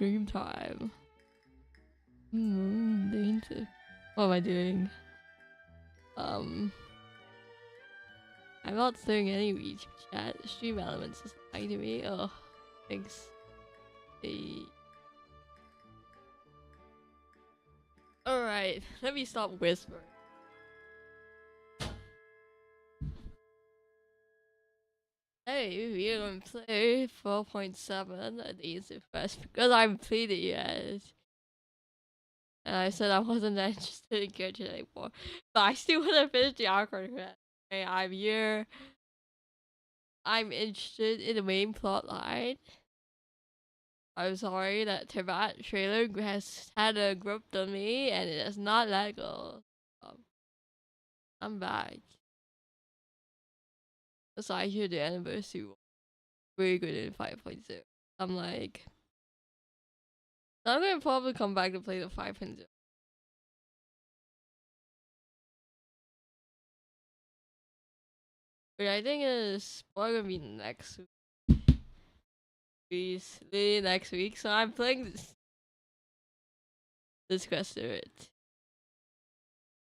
stream time. Dainself. What am I doing? I'm not seeing any YouTube chat. Stream elements is lying to me. Oh, thanks. Hey. Alright, let me stop whispering. Hey, we're gonna play 4.7 dainself first because I haven't played it yet. And I said I wasn't that interested in Genshin anymore. But I still wanna finish the archon quest. Okay, I'm here. I'm interested in the main plot line. I'm sorry that Tibat trailer has had a grip on me and it has not let go. I'm back. Aside here the anniversary was very good in 5.0. I'm like, I'm gonna probably come back to play the 5.0. But I think it's probably gonna be next week. Literally next week. So I'm playing this quest through it.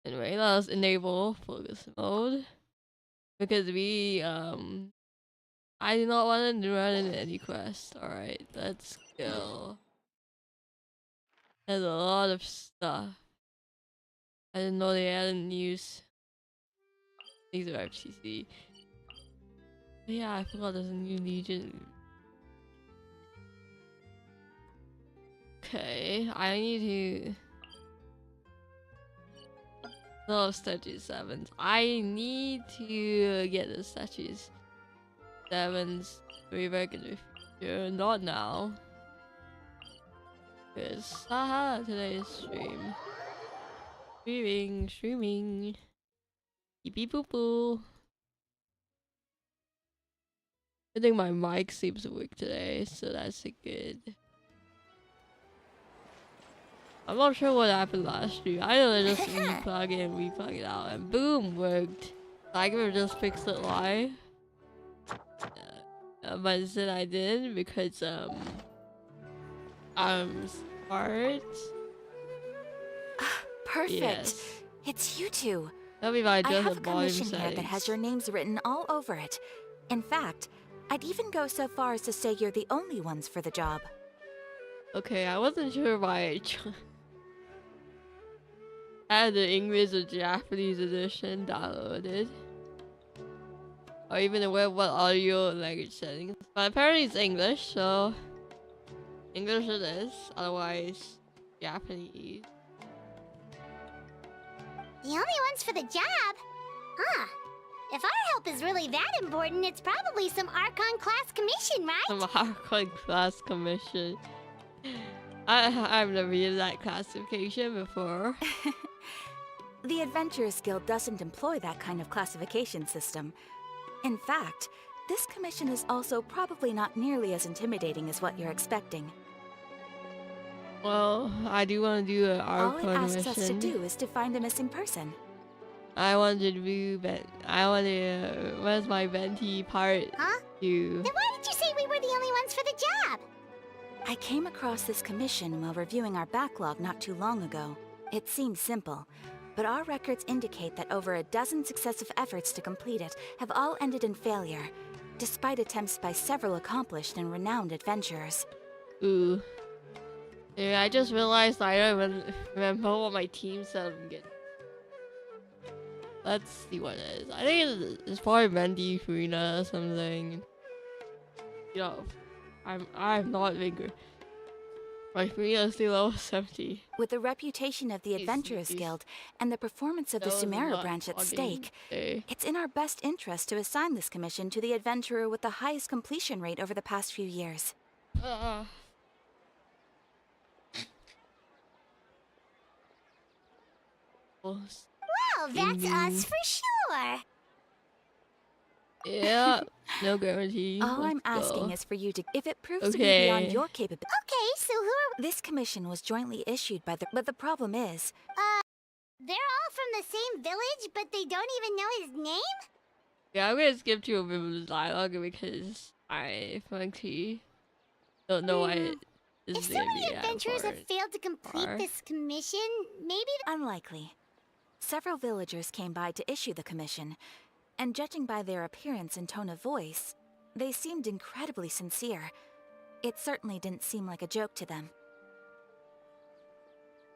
Anyway, let's enable focus mode. Because I do not want to run into any quest. Alright, let's go. There's a lot of stuff. I didn't know they had news. These are FTC. Yeah, I forgot there's a new legion. Okay, I need to... No statue 7s. I need to get the statues 7s way back in the future. Not now. Because, haha, today's stream. Streaming. Beep beep boop boo. I think my mic seems to work today, so that's a good. I'm not sure what happened last stream. I know they just replug it and replug it out, and boom, worked. I could have just fixed it live. But instead I did because I'm smart. Perfect. Yes. It's you two. Tell me if I I just have a commission here settings. that has your names written all over it. In fact, I'd even go so far as to say you're the only ones for the job. Okay, I wasn't sure if I had the English or Japanese edition downloaded. Or even aware what audio language settings. But apparently it's English, so English it is. Otherwise, Japanese. The only ones for the job? Huh. If our help is really that important, it's probably some Archon class commission, right? Some archon class commission. I've never used that classification before. The Adventurers Guild doesn't employ that kind of classification system. In fact, this commission is also probably not nearly as intimidating as what you're expecting. Well, I do want to do an archon mission. All it asks us to do is to find a missing person. I want to do where's my venti part? Huh? Do. Then why did you say we were the only ones for the job? I came across this commission while reviewing our backlog not too long ago. It seemed simple, but our records indicate that over a dozen successive efforts to complete it have all ended in failure, despite attempts by several accomplished and renowned adventurers. Ooh. Yeah, I just realized I don't even remember what my team said I'm getting. Let's see what it is. I think it's probably Mandy Farina or something. You know, I'm not bigger. My Farina is still level 70. With the reputation of the Adventurers Guild and the performance of the Sumeru branch at stake, it's in our best interest to assign this commission to the adventurer with the highest completion rate over the past few years. Well, that's us for sure. Yeah, no guarantee. All I'm Let's asking go. is for you to, if it proves to be beyond your capability. Okay, so who are This commission was jointly issued by but the problem is, they're all from the same village, but they don't even know his name? Yeah, I'm gonna skip to a bit of the dialogue because I frankly don't know why If is so maybe many the adventurers have important failed to complete part. this commission, maybe Unlikely. Several villagers came by to issue the commission, and judging by their appearance and tone of voice, they seemed incredibly sincere. It certainly didn't seem like a joke to them.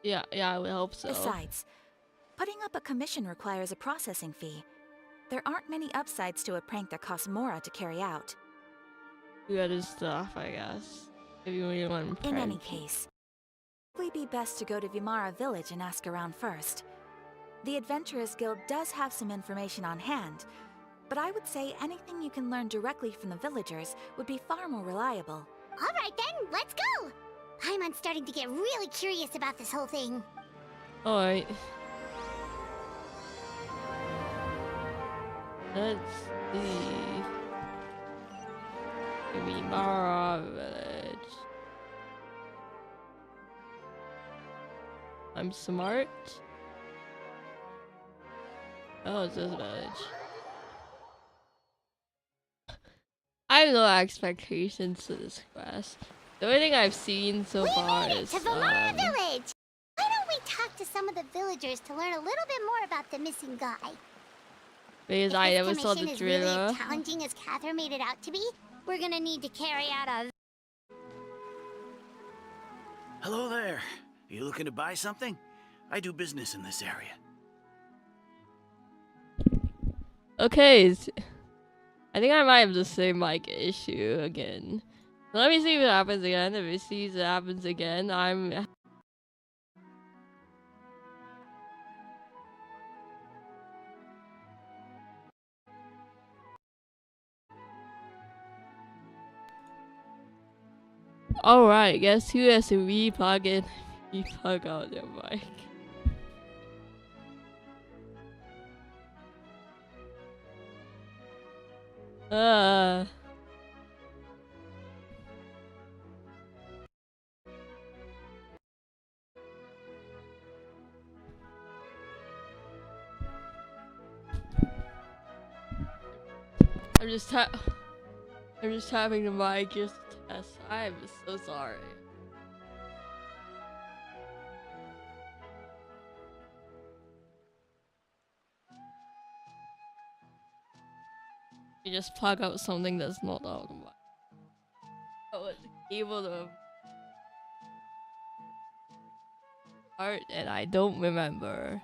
Yeah, I would hope so. Besides, putting up a commission requires a processing fee. There aren't many upsides to a prank that costs Mora to carry out. Good stuff, I guess. If you really want to In prank any people. case, it would be best to go to Vimara village and ask around first. The Adventurers Guild does have some information on hand, but I would say anything you can learn directly from the villagers would be far more reliable. All right then, let's go! I'm starting to get really curious about this whole thing. Alright. Let's see. Vimara village. I'm smart. Oh, it's this village. I have no expectations to this quest. The only thing I've seen so We far made it is to Vimara Village! Why don't we talk to some of the villagers to learn a little bit more about the missing guy? because If I this never saw the commission is really trailer. as challenging as Catherine made it out to be, we're gonna need to carry out a... Hello there. You looking to buy something? I do business in this area. Okay, I think I might have the same mic issue again. Let me see what happens again. If it sees it happens again, I'm alright. Guess who has to re-plug in? Re-plug out their mic. Uh. I'm just tapping the mic just to test. I'm so sorry. You just plug out something that's not out of the mic. Oh, it's able to part and I don't remember.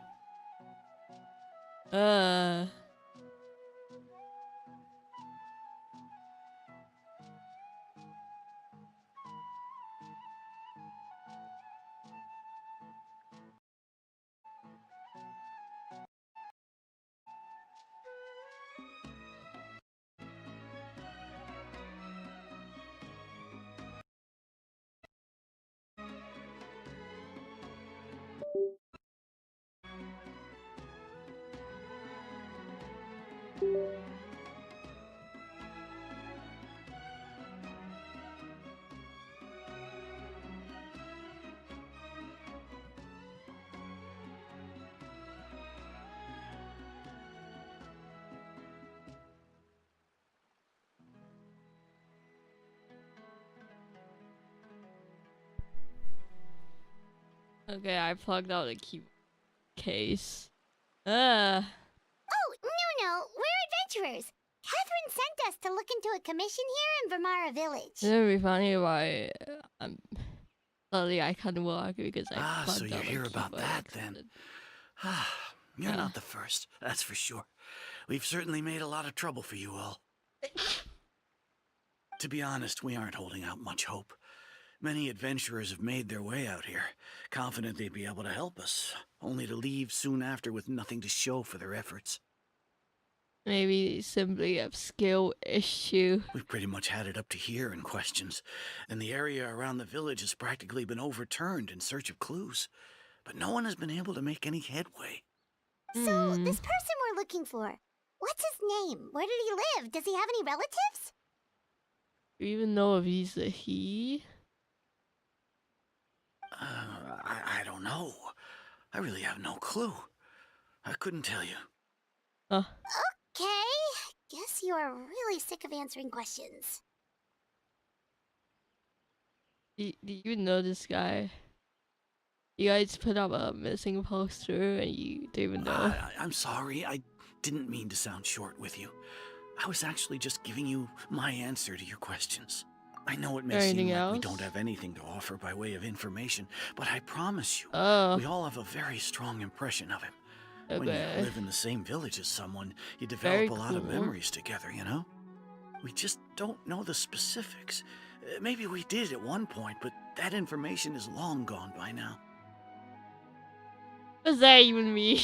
Okay, I plugged out the key case. Oh, no, we're adventurers. Catherine sent us to look into a commission here in Vimara Village. It's gonna be funny why suddenly I can't walk because I plugged So out you're the here about key by that then. accident. You're Yeah. not the first, that's for sure. We've certainly made a lot of trouble for you all. To be honest, we aren't holding out much hope. Many adventurers have made their way out here, confident they'd be able to help us, only to leave soon after with nothing to show for their efforts. Maybe simply a skill issue. We've pretty much had it up to here in questions, and the area around the village has practically been overturned in search of clues. But no one has been able to make any headway. So, this person we're looking for, what's his name? Where did he live? Does he have any relatives? Do you even know if he's a he? I don't know. I really have no clue. I couldn't tell you. Okay, guess you are really sick of answering questions. Do you know this guy? You guys put up a missing poster and you don't even know. I'm sorry. I didn't mean to sound short with you. I was actually just giving you my answer to your questions. I know it may seem Anything like we else? don't have anything to offer by way of information, but I promise you, Oh, we all have a very strong impression of him. When you okay. live in the same village as someone, you Very develop a lot of cool. memories together, you know? We just don't know the specifics. Maybe we did at one point, but that information is long gone by now. What does that even mean?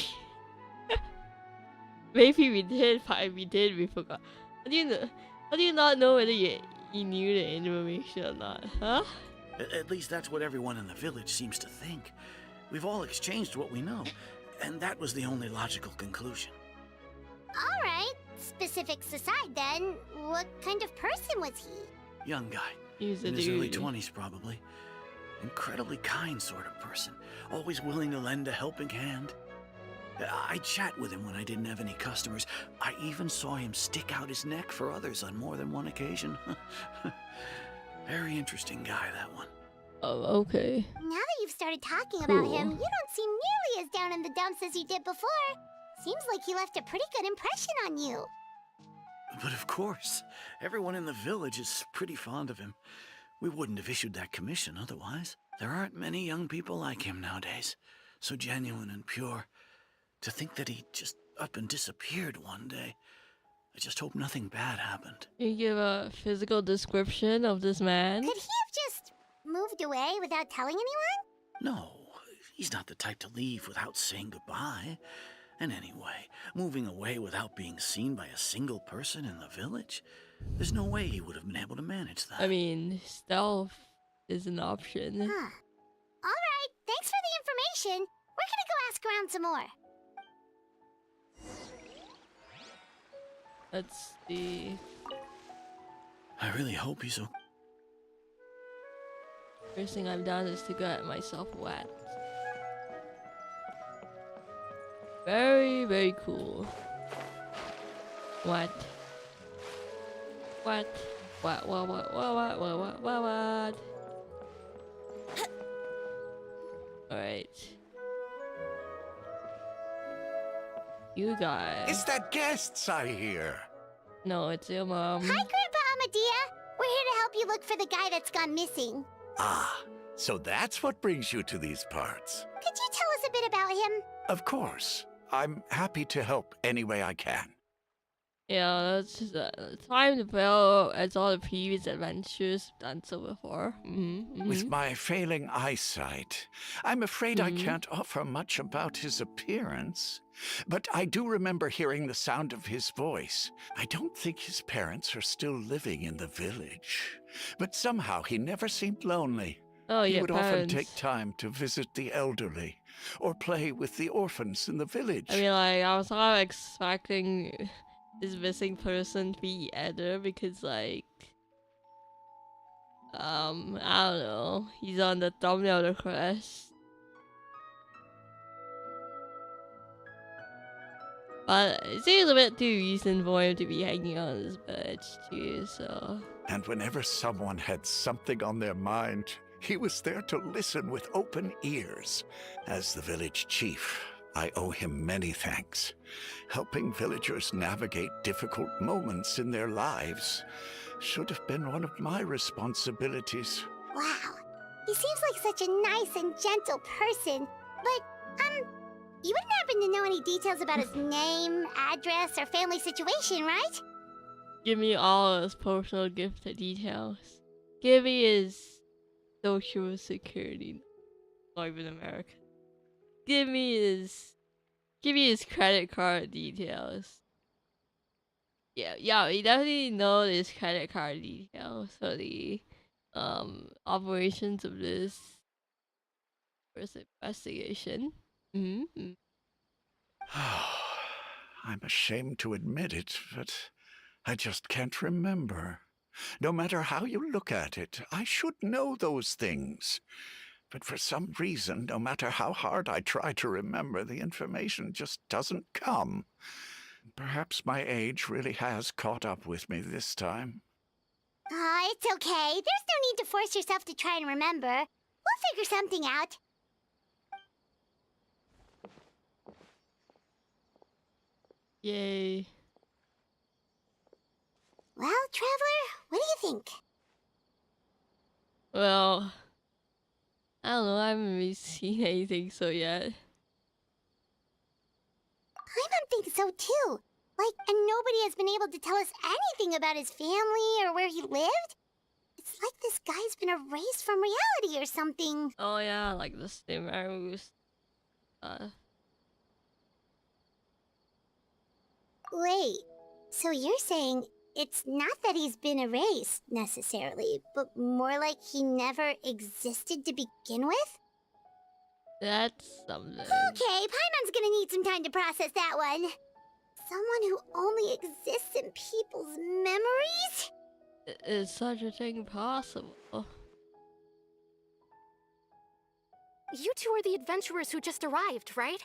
Maybe we did, but we did, we forgot. How do you know? How do you not know whether you knew the information or not? Huh? At least that's what everyone in the village seems to think. We've all exchanged what we know, and that was the only logical conclusion. Alright, specifics aside then, what kind of person was he? Young guy, He's a in his early dude. 20s probably. Incredibly kind sort of person, always willing to lend a helping hand. I'd chat with him when I didn't have any customers. I even saw him stick out his neck for others on more than one occasion. Very interesting guy, that one. Oh, okay. Now that you've started talking about Cool. him, you don't seem nearly as down in the dumps as you did before. Seems like he left a pretty good impression on you. But of course, everyone in the village is pretty fond of him. We wouldn't have issued that commission otherwise. There aren't many young people like him nowadays. So genuine and pure. To think that he just up and disappeared one day. I just hope nothing bad happened. Can you give a physical description of this man? Could he have just moved away without telling anyone? No, he's not the type to leave without saying goodbye. And anyway, moving away without being seen by a single person in the village? There's no way he would have been able to manage that. I mean, stealth is an option. Huh. Alright, thanks for the information. We're gonna go ask around some more. Let's see. I really hope he's okay. First thing I've done is to get myself wet. Very, very cool. What? What? What? Alright. You guys. Is that guests I hear? No, it's your mom. Hi, Grandpa Amadea. We're here to help you look for the guy that's gone missing. Ah, so that's what brings you to these parts. Could you tell us a bit about him? Of course. I'm happy to help any way I can. Yeah, that's just, time to build as all the previous adventures done so before. With my failing eyesight, I'm afraid I Mhm. can't offer much about his appearance. But I do remember hearing the sound of his voice. I don't think his parents are still living in the village. But somehow he never seemed lonely. Oh He yeah, would often parents. take time to visit the elderly or play with the orphans in the village. I mean, like, I was not expecting this missing person to be Eder because, like, I don't know. He's on the thumbnail of the quest. But it seems a bit too recent for him to be hanging on his bed too, so. And whenever someone had something on their mind, he was there to listen with open ears. As the village chief, I owe him many thanks. Helping villagers navigate difficult moments in their lives should have been one of my responsibilities. Wow. He seems like such a nice and gentle person. But, you wouldn't happen to know any details about his name, address, or family situation, right? Give me all his personal gift details. Give me his social security. Not even America. Give me his credit card details. Yeah, we definitely know his credit card details for the operations of this first investigation. Mm-hmm. I'm ashamed to admit it, but I just can't remember. No matter how you look at it, I should know those things. But for some reason, no matter how hard I try to remember, the information just doesn't come. Perhaps my age really has caught up with me this time. It's okay. There's no need to force yourself to try and remember. We'll figure something out. Yay. Well, Traveler, what do you think? Well, I don't know. I haven't really seen anything so yet. Paimon thinks so too. Like, and nobody has been able to tell us anything about his family or where he lived. It's like this guy's been erased from reality or something. Oh yeah, like the Stimmerus. Wait, so you're saying it's not that he's been erased, necessarily, but more like he never existed to begin with? That's something. Okay, Paimon's gonna need some time to process that one. Someone who only exists in people's memories? Is such a thing possible? You two are the adventurers who just arrived, right?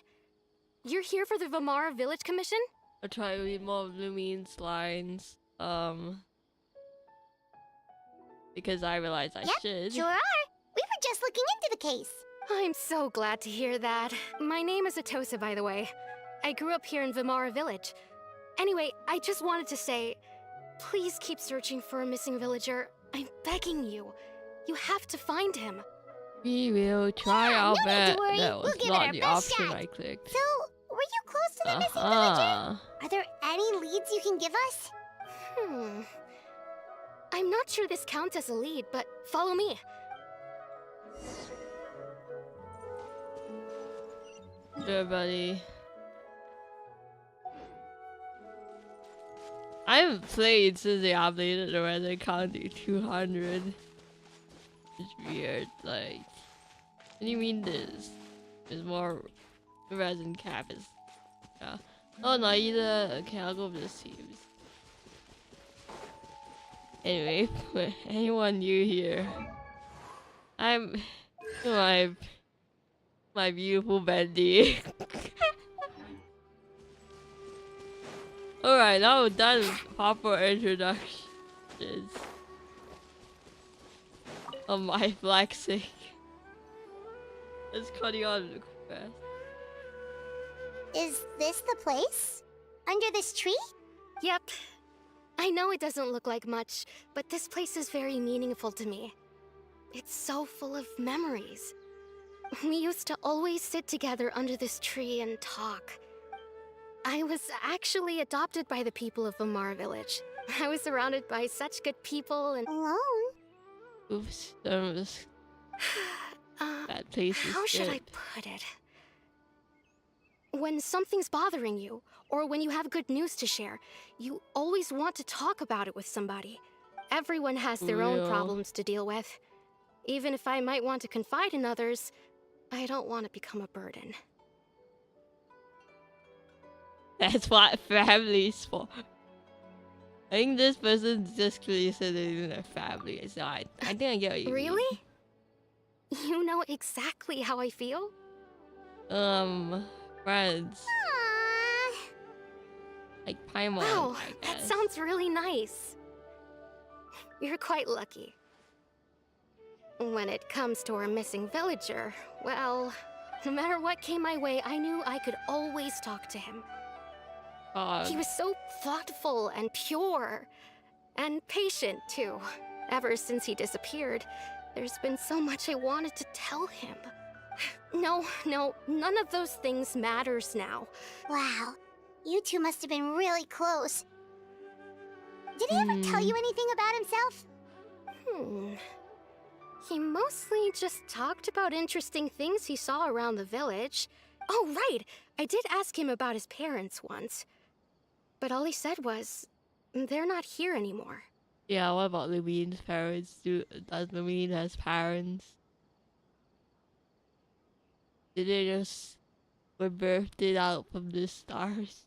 You're here for the Vamara Village Commission? I try to read more of Lumine's lines. Because I realized I should. Sure are. We were just looking into the case. I'm so glad to hear that. My name is Atosa, by the way. I grew up here in Vamara Village. Anyway, I just wanted to say, please keep searching for a missing villager. I'm begging you. You have to find him. We will try Yeah, our no need to best. worry. That We'll was give it not our the best option shot. I clicked. So, were you close to the missing villager? Are there any leads you can give us? I'm not sure this counts as a lead, but follow me. Sure, buddy. I haven't played since they updated the resin count to 200. It's weird, like... What do you mean there's more resin cap is... Yeah. Oh, no, either... Okay, I'll go over the teams. Anyway, for anyone new here, I'm... My beautiful Bendy. Alright, now we're done with proper introductions of my flexing. Let's cut you on the quest. Is this the place? Under this tree? Yep. I know it doesn't look like much, but this place is very meaningful to me. It's so full of memories. We used to always sit together under this tree and talk. I was actually adopted by the people of Vamara Village. I was surrounded by such good people and... Alone? Oops, that was... that place is How should I good. put it? When something's bothering you, or when you have good news to share, you always want to talk about it with somebody. Everyone has their own Real. problems to deal with. Even if I might want to confide in others, I don't want to become a burden. That's what family's for. I think this person just clearly said they're in a family. So I think I get what you mean. Really? You know exactly how I feel? Friends. Aww. Like Paimon, Wow, I that guess. sounds really nice. You're quite lucky. When it comes to our missing villager, well, no matter what came my way, I knew I could always talk to him. He was so thoughtful and pure. And patient, too. Ever since he disappeared, there's been so much I wanted to tell him. No, none of those things matters now. Wow. You two must have been really close. Did he ever tell you anything about himself? He mostly just talked about interesting things he saw around the village. Oh, right! I did ask him about his parents once. But all he said was, they're not here anymore. Yeah, what about Lumine's parents? Does Lumine has parents? Did they just were birthed out from the stars?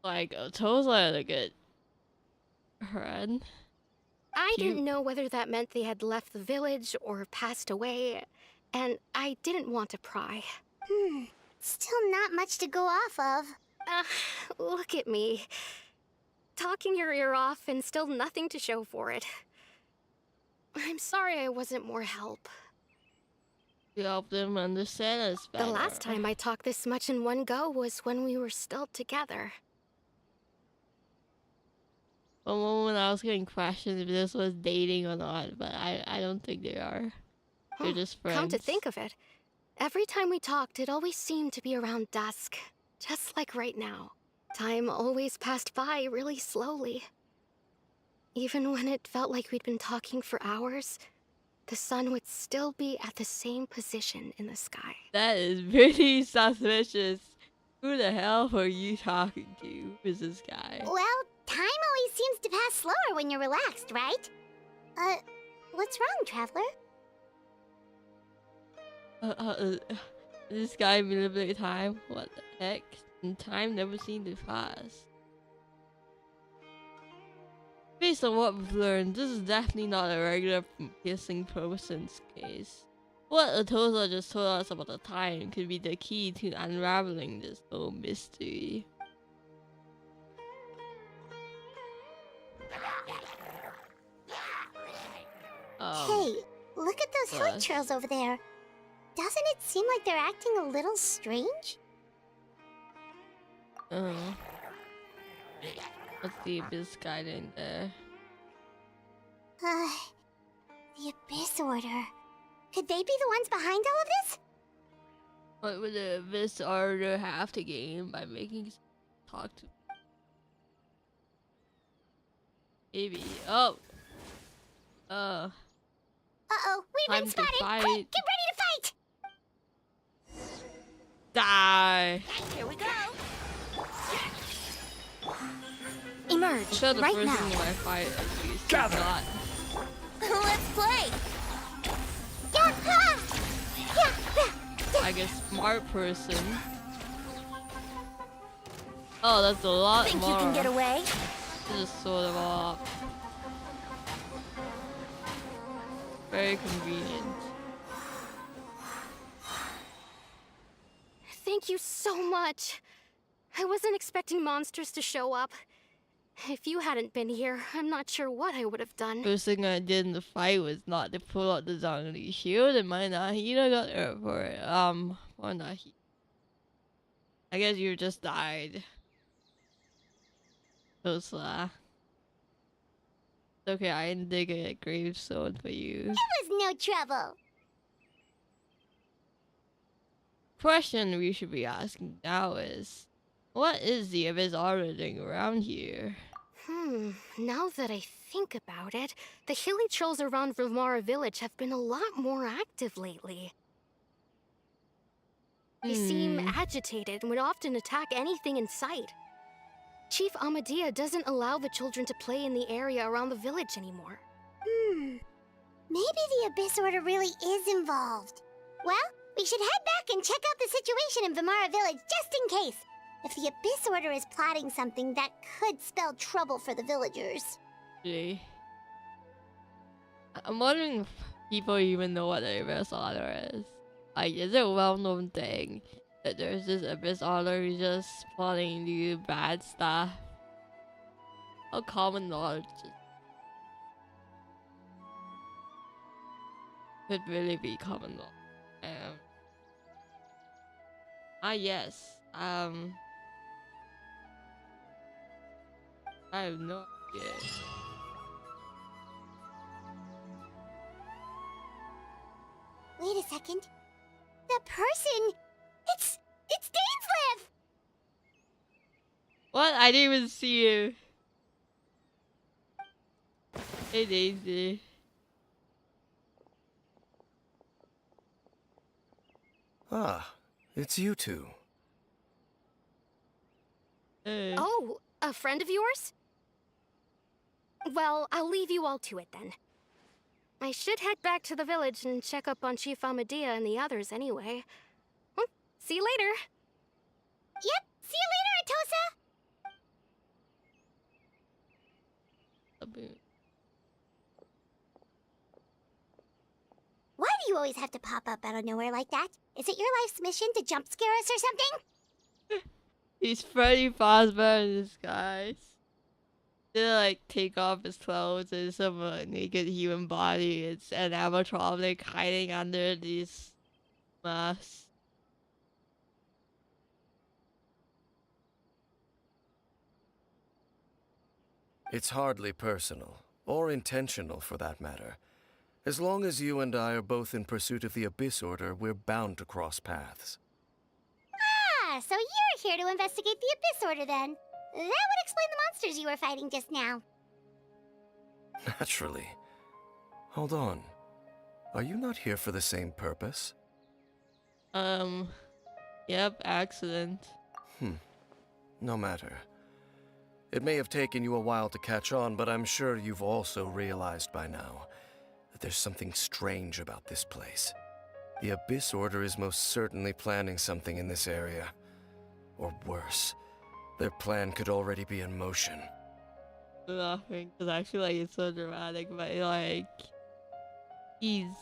Like, Toza a good friend. I Cute. didn't know whether that meant they had left the village or passed away, and I didn't want to pry. Still not much to go off of. Look at me. Talking your ear off and still nothing to show for it. I'm sorry I wasn't more help. You help them understand us better. The last time I talked this much in one go was when we were still together. One moment I was getting questioned if this was dating or not, but I don't think they are. They're just friends. Come to think of it, every time we talked, it always seemed to be around dusk. Just like right now. Time always passed by really slowly. Even when it felt like we'd been talking for hours, the sun would still be at the same position in the sky. That is pretty suspicious. Who the hell are you talking to? Who is this guy? Well, time always seems to pass slower when you're relaxed, right? What's wrong, Traveler? This guy manipulate time? What the heck? And time never seemed to pass. Based on what we've learned, this is definitely not a regular missing person's case. What Atosa just told us about the time could be the key to unraveling this whole mystery. Hey, look at those hill trails over there. Doesn't it seem like they're acting a little strange? Let's see if this guy in there. The Abyss Order. Could they be the ones behind all of this? What would the Abyss Order have to gain by making talk to? Maybe. Oh. Uh-oh, we've Time been to spotted! fight. Quick, get ready to fight! Die. Here we go. Emerge So the right first now. thing when I fight is Gather. not. Let's play. I guess smart person. Oh, that's a lot Think more. you can get away? This is sort of off. Very convenient. Thank you so much. I wasn't expecting monsters to show up. If you hadn't been here, I'm not sure what I would have done. First thing I did in the fight was not to pull out the Zhongli shield, and my Nahida got hurt for it. Or Nahida. I guess you just died. Tosla. It's okay, I can dig a gravestone for you. It was no trouble. Question we should be asking now is, what is the Abyss Order doing around here? Now that I think about it, the hilly trolls around Vilmara village have been a lot more active lately. They seem agitated and would often attack anything in sight. Chief Amadea doesn't allow the children to play in the area around the village anymore. Maybe the Abyss Order really is involved. Well, we should head back and check out the situation in Vimara Village just in case. If the Abyss Order is plotting something that could spell trouble for the villagers. Actually, I'm wondering if people even know what the Abyss Order is. Like, is it a well-known thing that there's this Abyss Order who's just plotting to do bad stuff? How common knowledge could really be common knowledge. Yes. I have no idea. Wait a second. The person! It's dainself! What? I didn't even see you. Hey, Daisy. Ah, it's you two. Hey. Oh, a friend of yours? Well, I'll leave you all to it then. I should head back to the village and check up on Chief Amadea and the others anyway. Well, see you later. Yep, see you later, Atosa! Why do you always have to pop up out of nowhere like that? Is it your life's mission to jump scare us or something? He's Freddy Fazbear in disguise. They like take off his clothes and some naked human body. It's an animatronic hiding under these masks. It's hardly personal, or intentional for that matter. As long as you and I are both in pursuit of the Abyss Order, we're bound to cross paths. Ah, so you're here to investigate the Abyss Order then. That would explain the monsters you were fighting just now. Naturally. Hold on. Are you not here for the same purpose? Yep, accident. No matter. It may have taken you a while to catch on, but I'm sure you've also realized by now that there's something strange about this place. The Abyss Order is most certainly planning something in this area. Or worse, their plan could already be in motion. I'm laughing because I feel like it's so dramatic, but like he's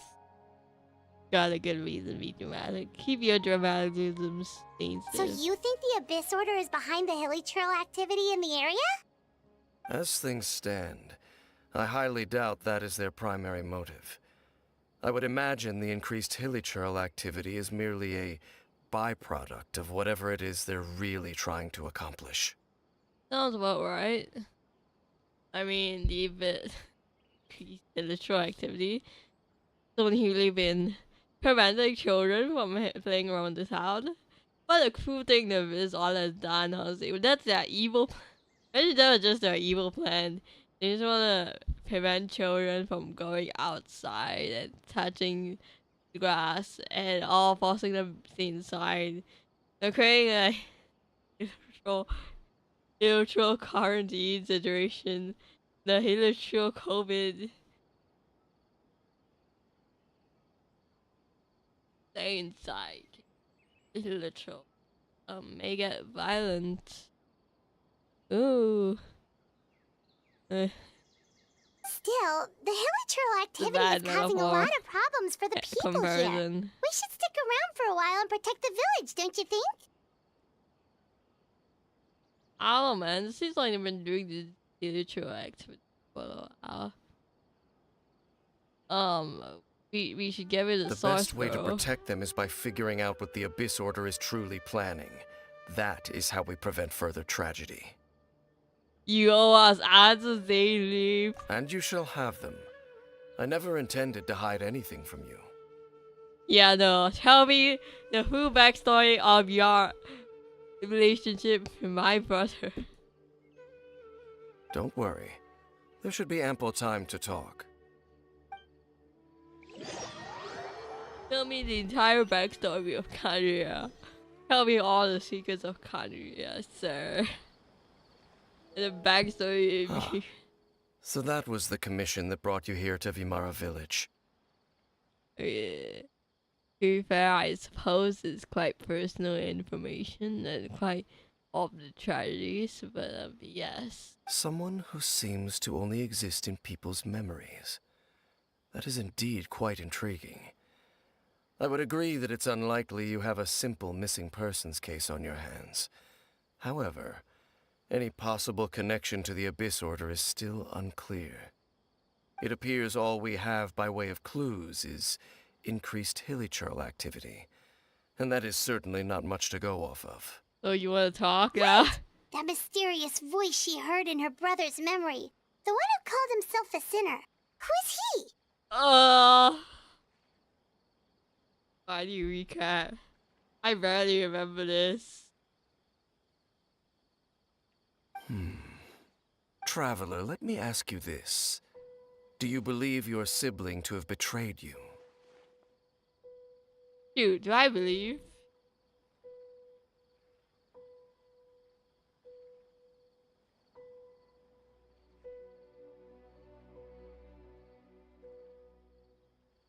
got a good reason to be dramatic. Keep your dramaticisms things. So you think the Abyss Order is behind the hilly trail activity in the area? As things stand, I highly doubt that is their primary motive. I would imagine the increased hilichurl activity is merely a byproduct of whatever it is they're really trying to accomplish. Sounds about right. I mean, the bit literal activity. Someone who live in preventing children from playing around the town. What a cool thing that is all has done, honestly. That's their evil. Maybe that was just their evil plan. They just want to prevent children from going outside and touching the grass and all forcing them to stay inside. They're creating a neutral quarantine situation. The neutral COVID. Stay inside. Literal. May get violent. Ooh. Still, the hilichurl activity bad is causing a metaphor. lot of problems for the people here. Conversion. We should stick around for a while and protect the village, don't you think? I don't know, man. This seems like they've been doing this spiritual activity for a while. We should get rid of The source best way to bro. protect them is by figuring out what the Abyss Order is truly planning. That is how we prevent further tragedy. You owe us answers, they leave. And you shall have them. I never intended to hide anything from you. Yeah, no. Tell me the full backstory of your relationship with my brother. Don't worry. There should be ample time to talk. Tell me the entire backstory of Kanria. Tell me all the secrets of Kanria, sir. And the backstory of you. So that was the commission that brought you here to Vimara Village. Yeah. To be fair, I suppose it's quite personal information and quite of the tragedies, but yes. Someone who seems to only exist in people's memories. That is indeed quite intriguing. I would agree that it's unlikely you have a simple missing persons case on your hands. However, any possible connection to the Abyss Order is still unclear. It appears all we have by way of clues is increased hilichurl activity, and that is certainly not much to go off of. So you want to talk now? That mysterious voice she heard in her brother's memory. The one who called himself a sinner. Who is he? Why do you recap? I barely remember this. Traveler, let me ask you this. Do you believe your sibling to have betrayed you? Dude, do I believe?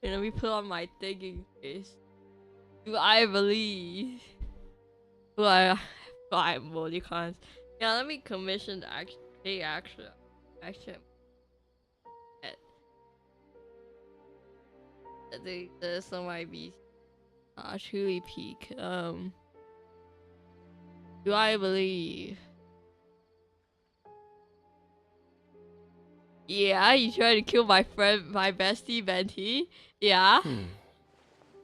You know, we put on my thinking face. Do I believe? Do I emoticons? Yeah, let me commission the action. Hey, action. I think this one might be truly peak. Do I believe? Yeah, you tried to kill my friend, my bestie, Venti. Yeah.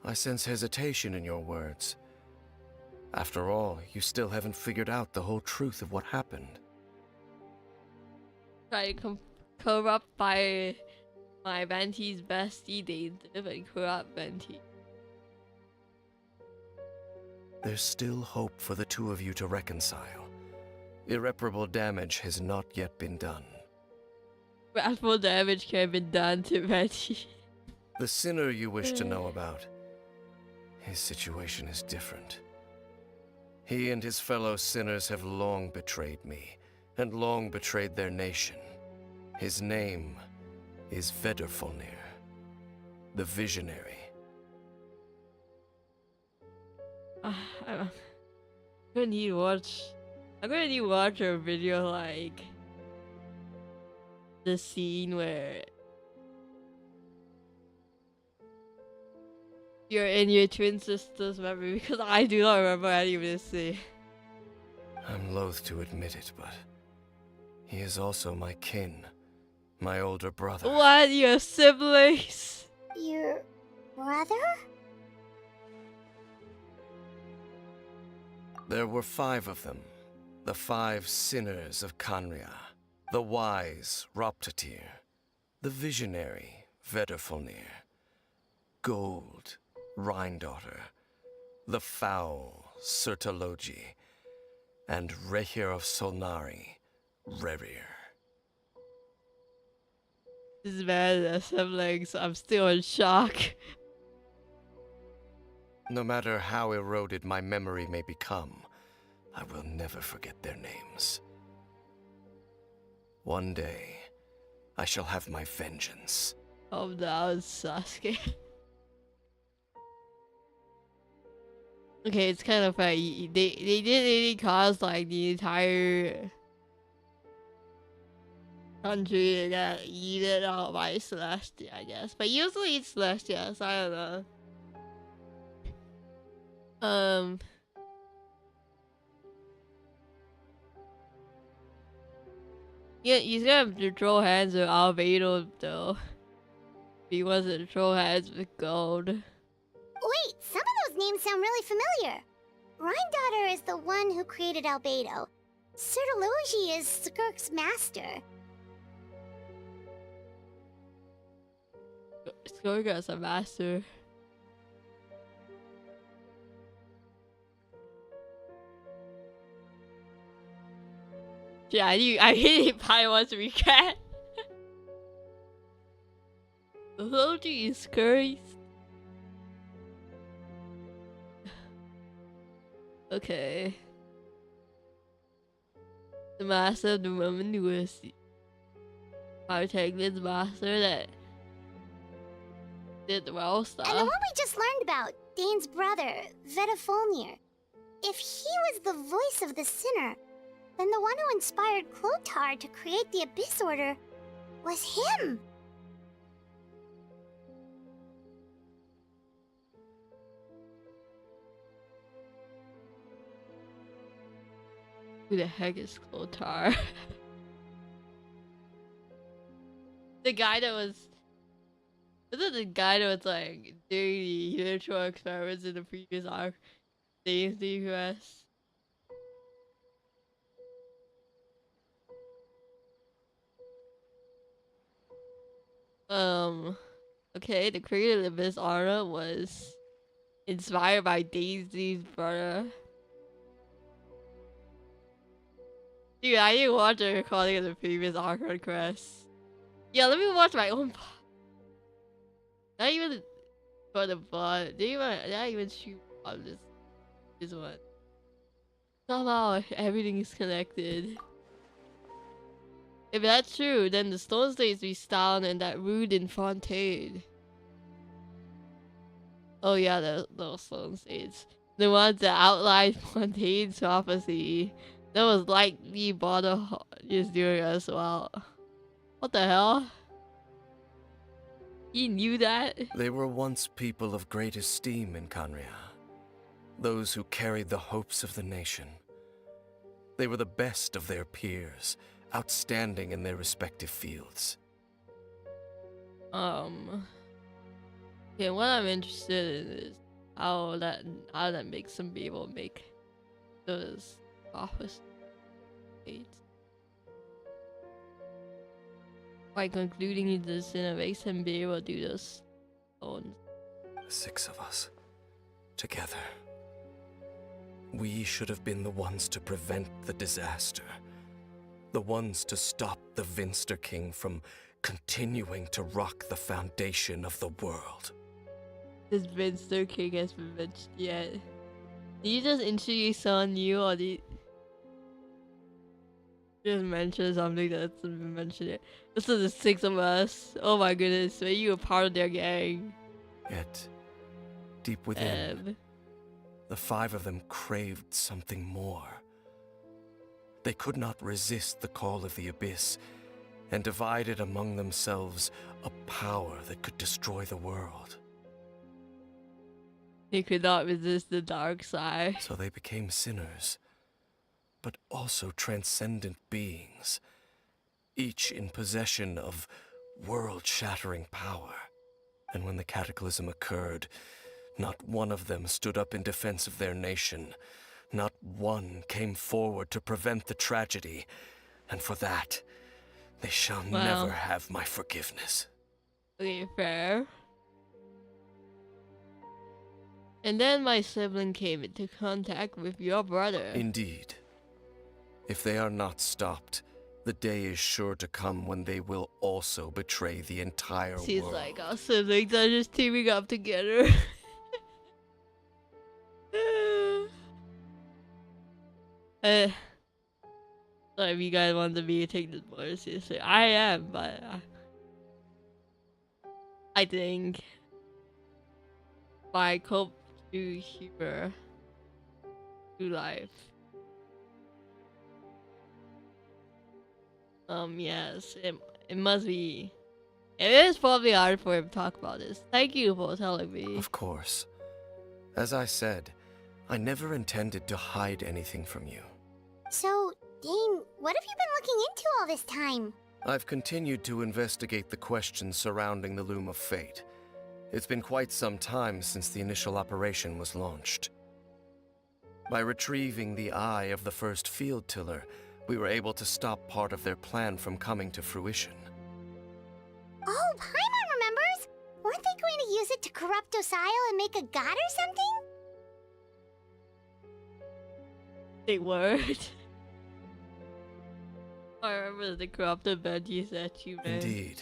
I sense hesitation in your words. After all, you still haven't figured out the whole truth of what happened. Try to corrupt by my Venti's bestie, dainself, and corrupt Venti. There's still hope for the two of you to reconcile. Irreparable damage has not yet been done. Wrathful damage can have been done to Venti. The sinner you wish to know about, his situation is different. He and his fellow sinners have long betrayed me, and long betrayed their nation. His name is Vtuber, the Visionary. I'm gonna need to watch. I'm gonna need to watch a video like the scene where you're in your twin sister's memory, because I do not remember any of this scene. I'm loath to admit it, but he is also my kin, my older brother. What? Your siblings? Your brother? There were 5 of them, the 5 sinners of Kanria, the wise Roptatir, the visionary Vtuber, Gold Rhindaughter, the foul Sertologi, and Rehir of Solnari, Rerir. This man and siblings. I'm still in shock. No matter how eroded my memory may become, I will never forget their names. One day, I shall have my vengeance. Oh no, it's Sasuke. Okay, it's kind of funny. They didn't really cause like the entire country to get eaten out by Celestia, I guess. But usually it's Celestia, so I don't know. Yeah, he's gonna have to throw hands with Albedo though. He wasn't throw hands with Gold. Wait, some of those names sound really familiar. Rhindaughter is the one who created Albedo. Sertologi is Skirk's master. Skorga's a master. Yeah, I really probably want to recap. Oh Jesus Christ. Okay. The master of the Roman University. Pythagoras master that did the well stuff. And the one we just learned about, Dane's brother, Vtuber. If he was the voice of the sinner, then the one who inspired Clothar to create the Abyss Order was him. Who the heck is Clothar? The guy that was... Was it the guy that was like doing the virtual experiments in the previous arc? Days the US? Okay, the creator of this armor was inspired by Daisy's brother. Dude, I didn't watch a recording of the previous Archon quest. Yeah, let me watch my own. Not even for the bot. Did I even shoot on this one? Somehow everything is connected. If that's true, then the stone states be down and that rude in Fontaine. Oh yeah, those stone states. The ones that outlined Fontaine's prophecy. That was likely Bother is doing as well. What the hell? He knew that? They were once people of great esteem in Kanria. Those who carried the hopes of the nation. They were the best of their peers, outstanding in their respective fields. Okay, what I'm interested in is how that makes some people make those office grades. By concluding this, it makes him be able to do this alone. The 6 of us, together. We should have been the ones to prevent the disaster. The ones to stop the Vinster King from continuing to rock the foundation of the world. This Vinster King has been mentioned yet. Did you just introduce someone new, or did you just mention something that's been mentioned yet? This is the 6 of us. Oh my goodness, were you a part of their gang? Yet, deep within, the 5 of them craved something more. They could not resist the call of the Abyss, and divided among themselves a power that could destroy the world. They could not resist the dark side. So they became sinners, but also transcendent beings, each in possession of world-shattering power. And when the cataclysm occurred, not one of them stood up in defense of their nation. Not one came forward to prevent the tragedy. And for that, they shall never have my forgiveness. Okay, fair. And then my sibling came into contact with your brother. Indeed. If they are not stopped, the day is sure to come when they will also betray the entire Seems world. like our siblings are just teaming up together. So if you guys want me to take this more seriously, I am, but I think my cope to humor to life. Yes, it must be. It is probably hard for him to talk about this. Thank you for telling me. Of course. As I said, I never intended to hide anything from you. So, Dane, what have you been looking into all this time? I've continued to investigate the questions surrounding the Loom of Fate. It's been quite some time since the initial operation was launched. By retrieving the eye of the first field tiller, we were able to stop part of their plan from coming to fruition. Oh, Paimon remembers! Weren't they going to use it to corrupt Osial and make a god or something? They weren't. I remember the corrupted Benji statue, man. Indeed.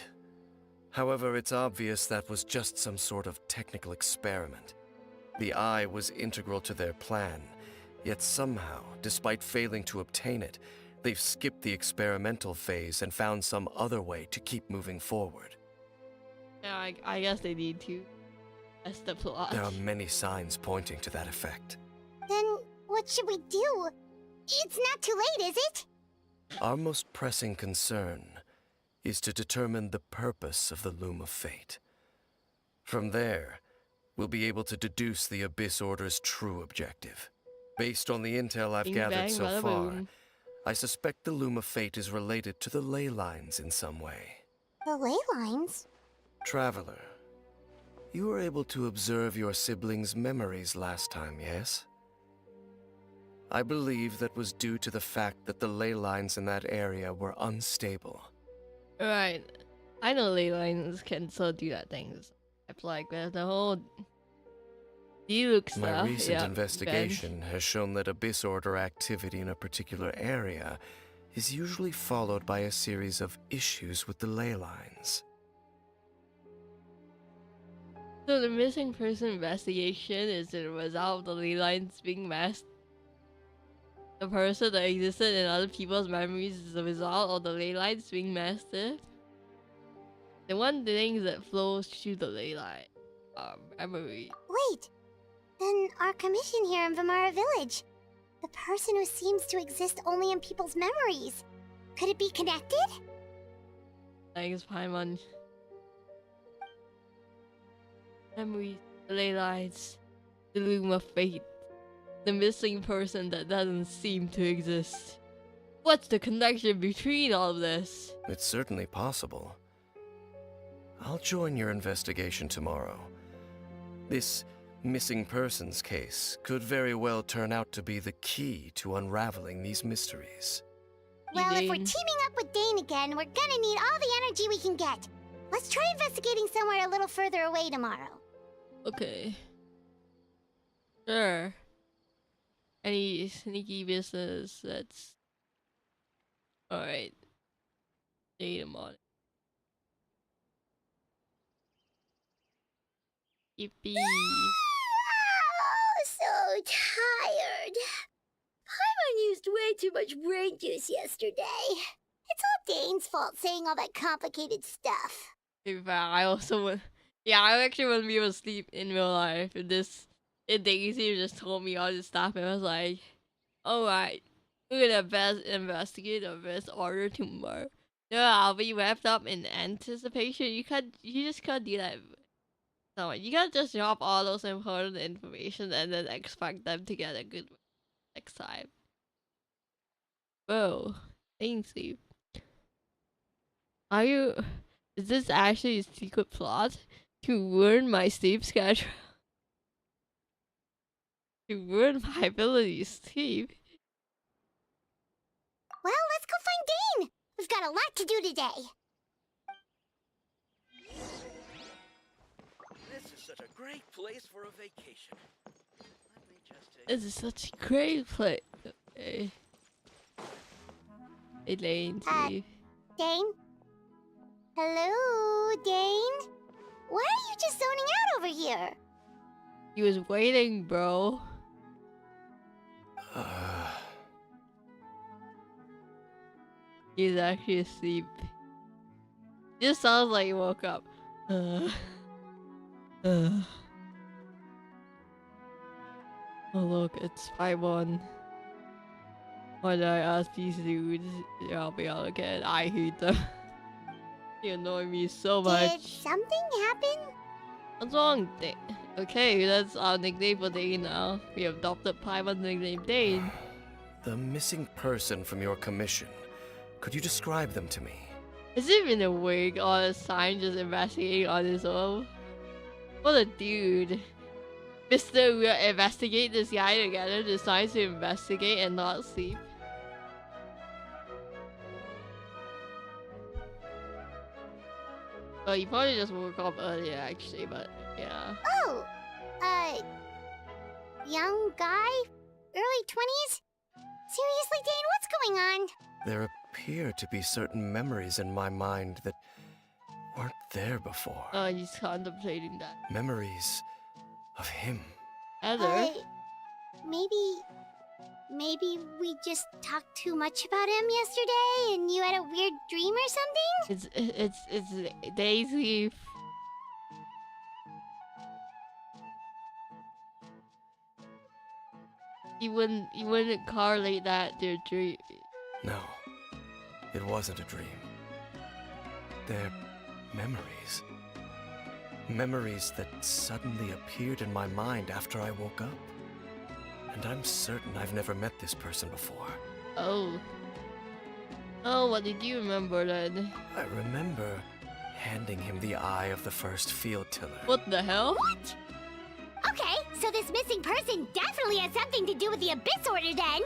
However, it's obvious that was just some sort of technical experiment. The eye was integral to their plan, yet somehow, despite failing to obtain it, they've skipped the experimental phase and found some other way to keep moving forward. Yeah, I guess they need to. That's the plot. There are many signs pointing to that effect. Then, what should we do? It's not too late, is it? Our most pressing concern is to determine the purpose of the Loom of Fate. From there, we'll be able to deduce the Abyss Order's true objective. Based on the intel I've Bing gathered bang, so bada far, boom. I suspect the Loom of Fate is related to the ley lines in some way. The ley lines? Traveler, you were able to observe your siblings' memories last time, yes? I believe that was due to the fact that the ley lines in that area were unstable. Right. I know ley lines can still do that things. It's like the whole Deluxe stuff. My recent yeah, investigation has shown that Abyss Order activity in a particular area is usually followed by a series of issues with the ley lines. So the missing person investigation is the result of the ley lines being masked. The person that existed in other people's memories is the result of the ley lines being mastered. The one thing that flows through the ley line are memories. Wait! Then our commission here in Vimara Village. The person who seems to exist only in people's memories. Could it be connected? Thanks, Paimon. Memories, the ley lines, the loom of fate. The missing person that doesn't seem to exist. What's the connection between all of this? It's certainly possible. I'll join your investigation tomorrow. This missing persons case could very well turn out to be the key to unraveling these mysteries. Well, if we're Dane. teaming up with Dane again, we're gonna need all the energy we can get. Let's try investigating somewhere a little further away tomorrow. Okay. Sure. Any sneaky business that's alright. Date him on it. Yippee. Oh, so tired. Paimon used way too much brain juice yesterday. It's all Dane's fault saying all that complicated stuff. In fact, I also would. Yeah, I actually wouldn't be able to sleep in real life if Daisy just told me all this stuff and I was like, alright, we're gonna investigate the best order tomorrow. No, I'll be wrapped up in anticipation. You just can't do that. No, you can't just drop all those important information and then expect them to get a good next time. Bro, Ainsley, is this actually a secret plot to ruin my sleep schedule? To ruin my ability to sleep? Well, let's go find Dane. We've got a lot to do today. This is such a great place for a vacation. Let me just take This is such a great place. Okay. Elaine, sleep. Dane? Hello, Dane? Why are you just zoning out over here? He was waiting, bro. He's actually asleep. Just sounds like he woke up. Oh look, it's 5-1. Why did I ask these dudes to help me out again? I hate them. They annoy me so much. Did something happen? What's wrong, Dane? Okay, that's our nickname for Dane now. We have adopted Paimon's nickname Dane. The missing person from your commission. Could you describe them to me? Is he been awake all this time just investigating on his own? What a dude. Mr. We'll investigate this guy together, decides to investigate and not sleep. Well, he probably just woke up earlier actually, but yeah. Oh, young guy? Early 20s? Seriously, Dane, what's going on? There appear to be certain memories in my mind that weren't there before. Oh, he's contemplating that. Memories of him. Heather? Maybe we just talked too much about him yesterday and you had a weird dream or something? It's Daisy. You wouldn't correlate that to a dream. No, it wasn't a dream. They're memories. Memories that suddenly appeared in my mind after I woke up. And I'm certain I've never met this person before. Oh. Oh, what did you remember then? I remember handing him the eye of the first field tiller. What the hell? What? Okay, so this missing person definitely has something to do with the Abyss Order then.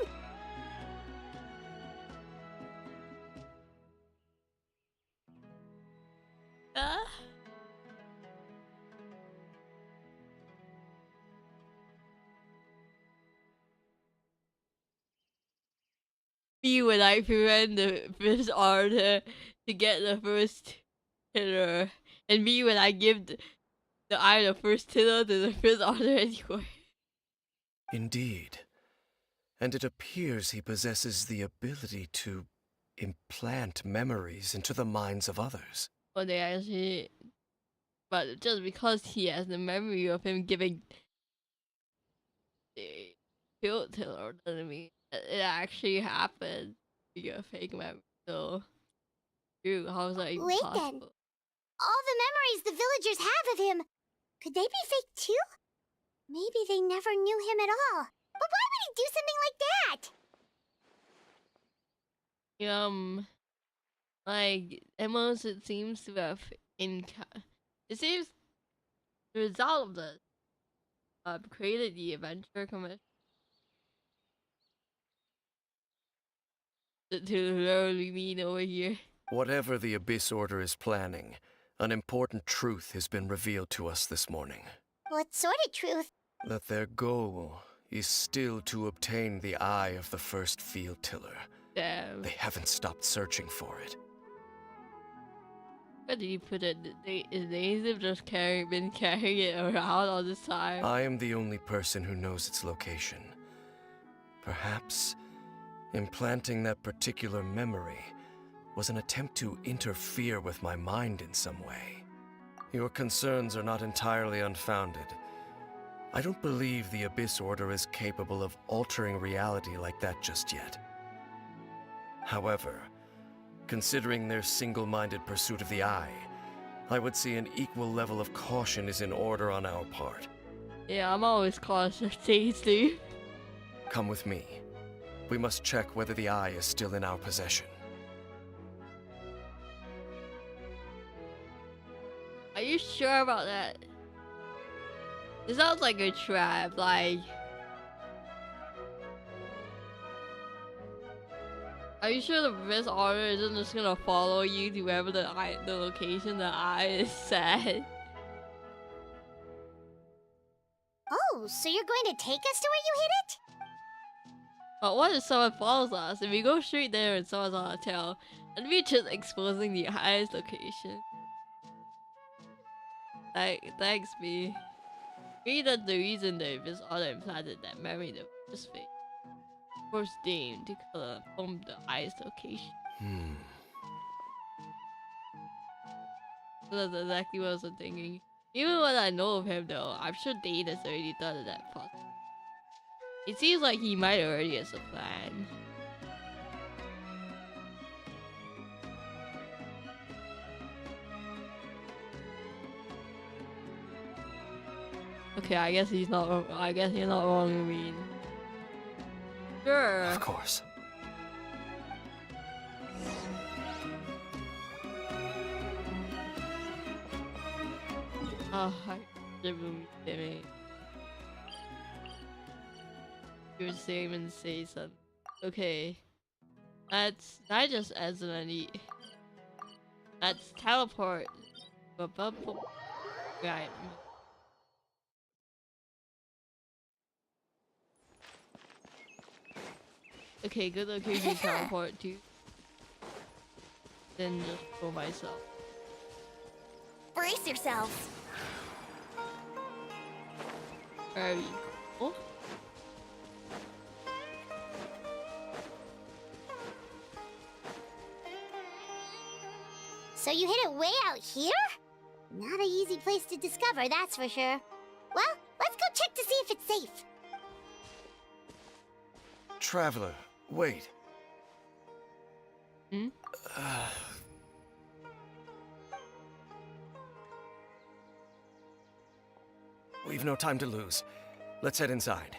Me when I prevent the first order to get the first tiller. And me when I give the eye of the first tiller to the first order anyway. Indeed. And it appears he possesses the ability to implant memories into the minds of others. But they actually... But just because he has the memory of him giving the field tiller doesn't mean it actually happened. You get a fake memory. So, dude, how is that even Wait possible? then. All the memories the villagers have of him, could they be fake too? Maybe they never knew him at all. But why would he do something like that? like Emos, it seems to have it seems the result of this created the adventure commission to literally mean over here. Whatever the Abyss Order is planning, an important truth has been revealed to us this morning. What sort of truth? That their goal is still to obtain the eye of the first field tiller. Damn. They haven't stopped searching for it. Where did you put it? They've just been carrying it around all this time. I am the only person who knows its location. Perhaps implanting that particular memory was an attempt to interfere with my mind in some way. Your concerns are not entirely unfounded. I don't believe the Abyss Order is capable of altering reality like that just yet. However, considering their single-minded pursuit of the Eye, I would say an equal level of caution is in order on our part. Yeah, I'm always cautious, tasty. Come with me. We must check whether the Eye is still in our possession. Are you sure about that? It sounds like a trap, like... Are you sure the Abyss Order isn't just gonna follow you to wherever the location the eye is set? Oh, so you're going to take us to where you hid it? But what if someone follows us? If we go straight there and someone's on our tail, and we just exposing the eye's location? Thanks, B. Maybe that's the reason the Abyss Order implanted that memory in this face. Force Dame to confirm the eye's location. So that's exactly what I was thinking. Even when I know of him though, I'm sure Dane has already thought of that possible. It seems like he might already have a plan. Okay, I guess he's not wrong. I guess you're not wrong, I mean. Sure. Of course. Oh, I didn't me. You were saying and say something. Okay. That's not just as an ID. That's teleport. Right. Okay, good location to teleport to. Then just for myself. Brace yourselves. Very cool. So you hid it way out here? Not an easy place to discover, that's for sure. Well, let's go check to see if it's safe. Traveler, wait. Hmm? We've no time to lose. Let's head inside.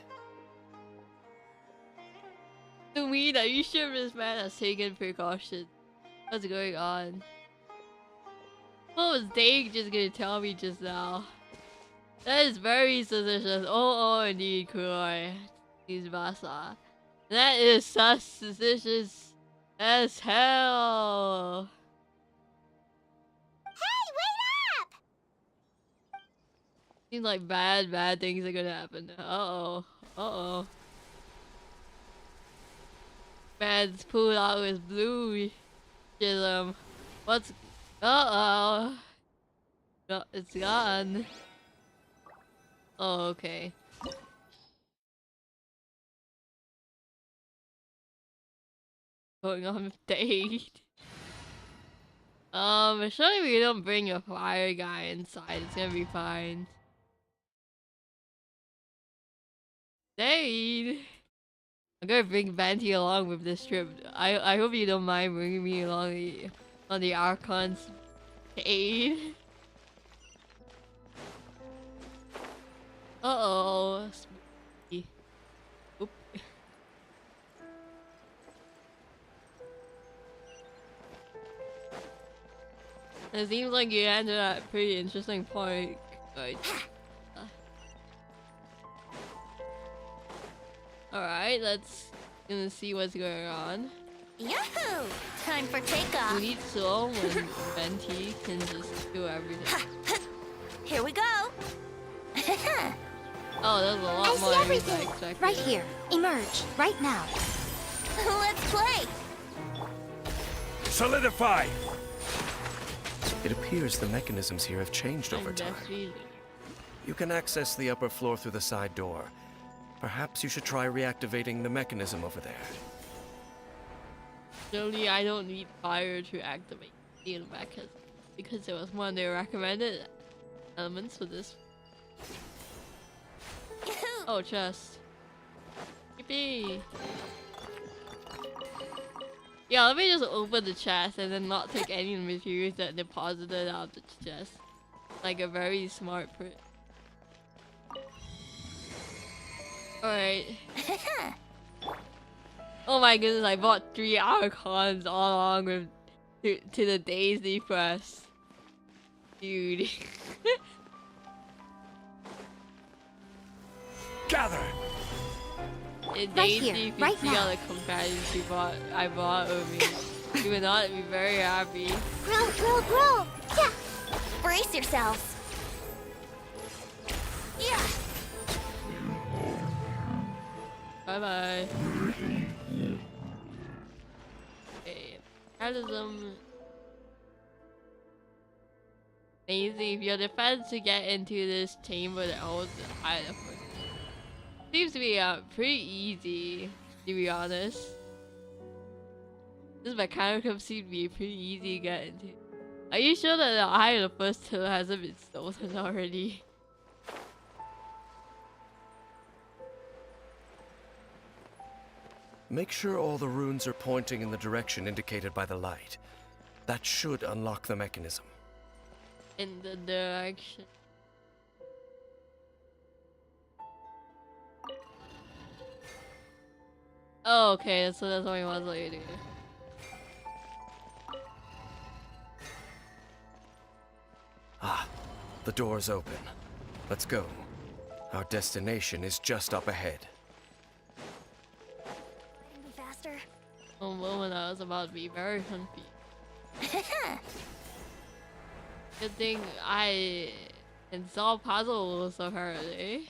Sweet, are you sure this man has taken precautions? What's going on? What was Dave just gonna tell me just now? That is very suspicious. Oh, indeed, Kuroi. He's Masa. That is suspicious as hell. Hey, wait up! Seems like bad things are gonna happen. Uh-oh. Man's pulled out his blue chism. What's... Uh-oh. No, it's gone. Oh, okay. Going on with date. Surely we don't bring a fire guy inside. It's gonna be fine. Dade! I'm gonna bring Banty along with this trip. I hope you don't mind bringing me along on the Archon's aid. Uh-oh. Spooky. Oop. It seems like you ended at a pretty interesting point. Right. Alright, let's gonna see what's going on. Yahoo! Time for takeoff. We need Soul when Venti can just do everything. Here we go. Oh, there's a lot I more see than I everything. expected. Right here. Emerge. Right now. Let's play. Solidify! It appears the mechanisms here have changed over I'm time. definitely- You can access the upper floor through the side door. Perhaps you should try reactivating the mechanism over there. Surely I don't need fire to activate the mechanism because it was one of the recommended elements for this. Oh, chest. Yippee! Yeah, let me just open the chest and then not take any of the materials that deposited out of the chest. Like a very smart person. Alright. Oh my goodness, I bought 3 archons all along with to the Daisy Press. Dude. Gather! In Right Daisy, here, if you right see now. all the companions I bought with me, you would not be very happy. Grow, grow, grow. Yeah. Brace yourselves. Yeah. Bye bye. Okay. Realism. Daisy, if your defense to get into this chamber that holds the eye of seems to be pretty easy, to be honest. This mechanicum seems to be pretty easy to get into. Are you sure that the eye of the first two hasn't been stolen already? Make sure all the runes are pointing in the direction indicated by the light. That should unlock the mechanism. In the direction. Oh, okay, so that's what he wants you to do. Ah, the door's open. Let's go. Our destination is just up ahead. Be faster. A moment I was about to be very confused. Good thing I can solve puzzles apparently.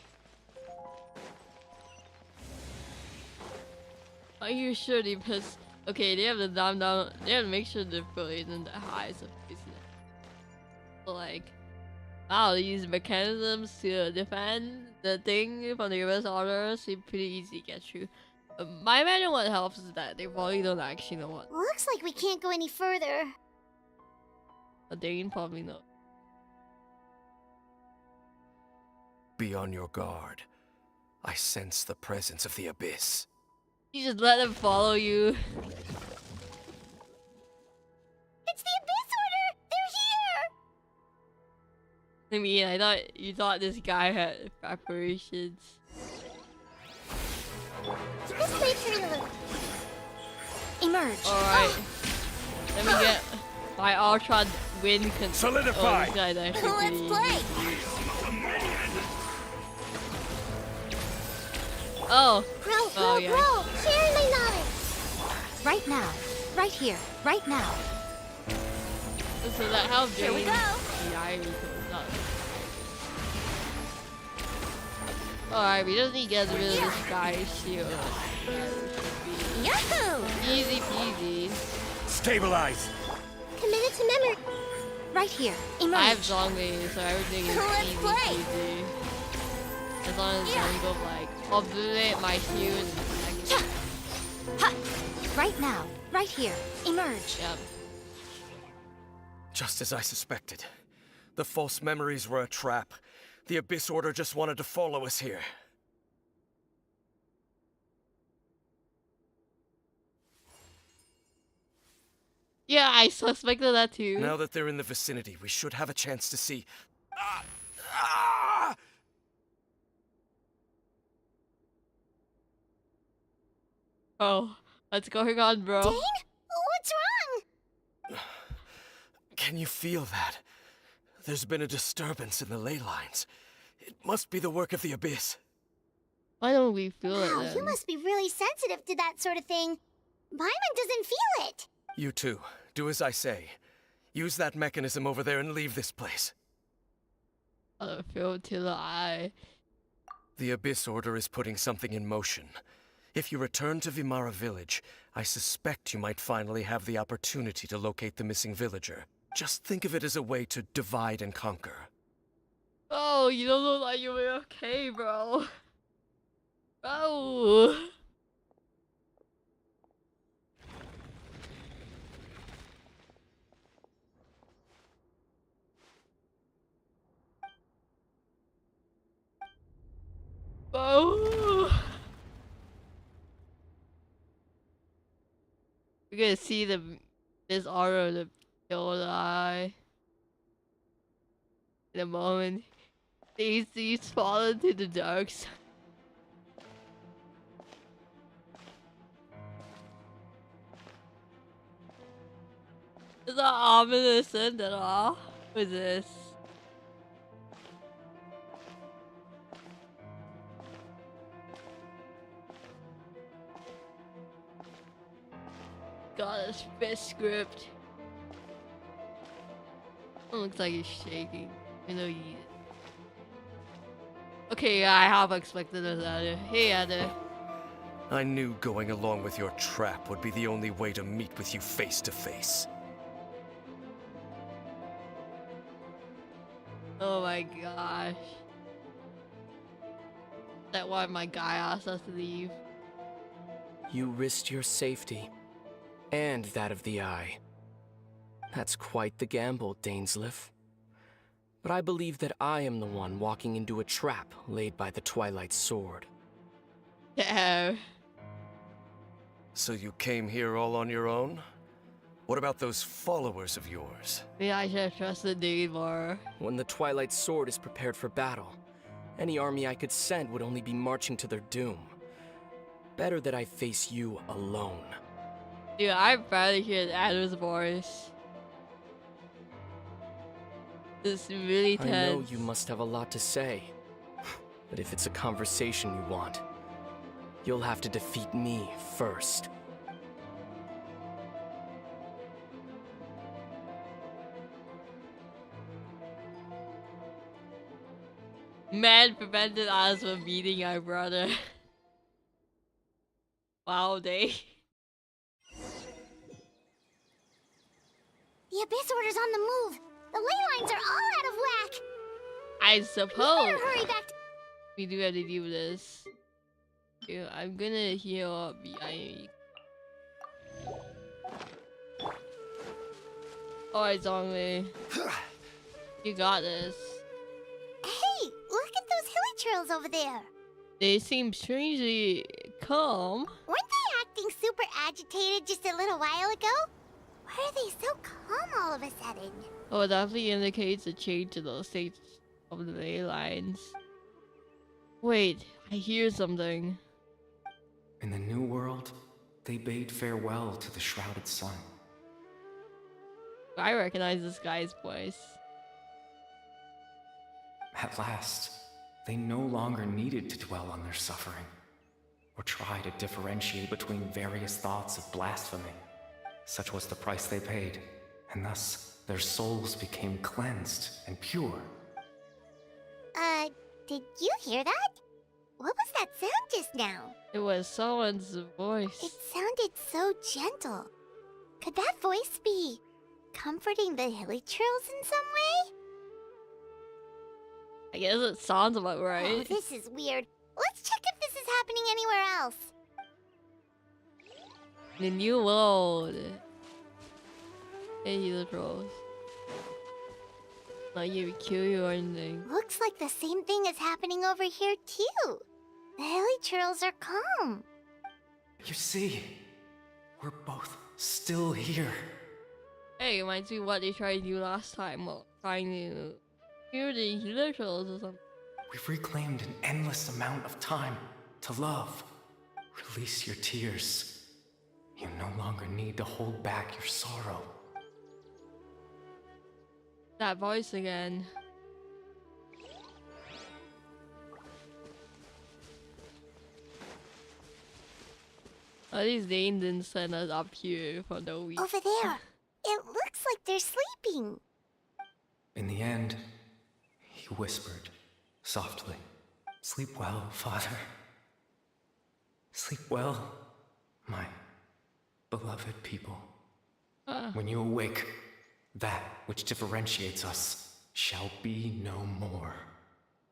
Are you sure they put? Okay, they have to dumb down. They have to make sure the floor isn't that high, so it's so like, wow, these mechanisms to defend the thing from the reverse order seem pretty easy to get through. My imagine what helps is that they probably don't actually know what. Looks like we can't go any further. But they probably know. Be on your guard. I sense the presence of the abyss. You just let them follow you. It's the Abyss Order! They're here! I mean, I thought you thought this guy had preparations. Just wait for the loop. Emerge. Alright. Let me get my Ultron win Solidify! Oh, this guy's actually Let's pretty play. Oh! Grow, grow, Oh, yeah. grow! Sharing my knowledge! Right now. Right here. Right now. So that helps Here we Jane. go. The Ivy goes up. Alright, we just need to get rid of this guy's shield. That should Yahoo! be easy peasy. Stabilize! Committed to memory. Right here. I have Emerge. zombie, so everything is Let's easy play. peasy. As long as I go like obliterate my shield and Yeah. Ha! Right now. Right here. Emerge. yep. Just as I suspected. The false memories were a trap. The Abyss Order just wanted to follow us here. Yeah, I suspected that too. Now that they're in the vicinity, we should have a chance to see. Ah! Ah! Oh, what's going on, bro? Dane? What's wrong? Can you feel that? There's been a disturbance in the ley lines. It must be the work of the Abyss. Why don't we feel it Wow, then? you must be really sensitive to that sort of thing. Paimon doesn't feel it. You too. Do as I say. Use that mechanism over there and leave this place. I don't feel it till the eye. The Abyss Order is putting something in motion. If you return to Vimara Village, I suspect you might finally have the opportunity to locate the missing villager. Just think of it as a way to divide and conquer. Oh, you don't look like you were okay, bro. Bro. Bro. We're gonna see this aura of the pale eye. In a moment, Daisy's fallen to the dark side. It's not ominous at all. What is this? Got a spit script. It looks like he's shaking. I know he is. Okay, I have expected that. Hey, Ada. I knew going along with your trap would be the only way to meet with you face to face. Oh my gosh. That's why my guy asked us to leave. You risked your safety, and that of the Eye. That's quite the gamble, dainself. But I believe that I am the one walking into a trap laid by the Twilight Sword. Yeah. So you came here all on your own? What about those followers of yours? Maybe I should have trusted Dean more. When the Twilight Sword is prepared for battle, any army I could send would only be marching to their doom. Better that I face you alone. Dude, I barely hear Ada's voice. It's really tense. I know you must have a lot to say, but if it's a conversation you want, you'll have to defeat me first. Man prevented us from meeting our brother. Wow, they. The Abyss Order's on the move. The ley lines are all out of whack. I We suppose better hurry back. we do have to do this. Yeah, I'm gonna heal up behind you. Alright, Zhongli. You got this. Hey, look at those hilly trails over there. They seem strangely calm. Weren't they acting super agitated just a little while ago? Why are they so calm all of a sudden? Oh, it definitely indicates a change to the states of the ley lines. Wait, I hear something. In the New World, they bade farewell to the shrouded sun. I recognize this guy's voice. At last, they no longer needed to dwell on their suffering, or try to differentiate between various thoughts of blasphemy. Such was the price they paid, and thus their souls became cleansed and pure. Did you hear that? What was that sound just now? It was someone's voice. It sounded so gentle. Could that voice be comforting the hilly trails in some way? I guess it sounds about Oh, right. this is weird. Let's check if this is happening anywhere else. The new world. Hey, the trolls. Like you kill you or anything. Looks like the same thing is happening over here too. The hilly trails are calm. You see, we're both still here. Hey, it reminds me what they tried to do last time. Well, trying to cure the healer trolls or something. We've reclaimed an endless amount of time to love. Release your tears. You no longer need to hold back your sorrow. That voice again. At least they didn't send us up here for no reason. Over there. It looks like they're sleeping. In the end, he whispered, softly, "Sleep well, Father. Sleep well, my beloved people. When you awake, that which differentiates us shall be no more."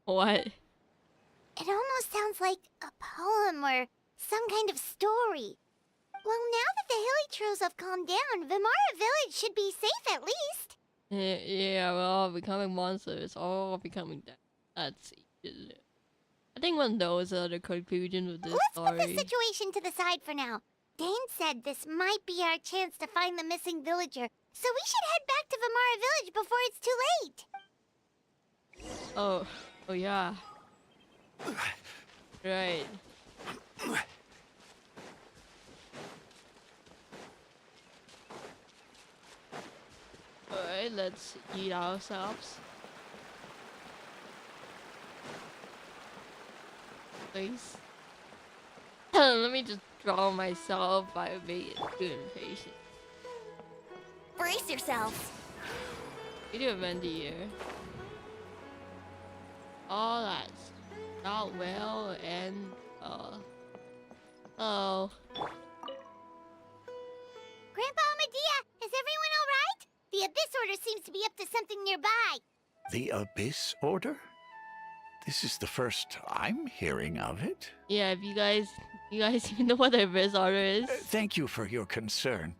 What? It almost sounds like a poem or some kind of story. Well, now that the hilly trolls have calmed down, Vimara Village should be safe at least. Yeah, we're all becoming monsters, all becoming dead. That's easy. I think one knows the conclusion of this Let's story. put the situation to the side for now. Dane said this might be our chance to find the missing villager, so we should head back to Vimara Village before it's too late. Oh yeah. Right. Alright, let's eat ourselves. Please. Let me just draw myself by being too impatient. Brace yourselves. We do a Vendy here. Oh, that's not well, and oh. Grandpa Medea, is everyone alright? The Abyss Order seems to be up to something nearby. The Abyss Order? This is the first I'm hearing of it. Yeah, if you guys even know what a Abyss Order is? Thank you for your concern.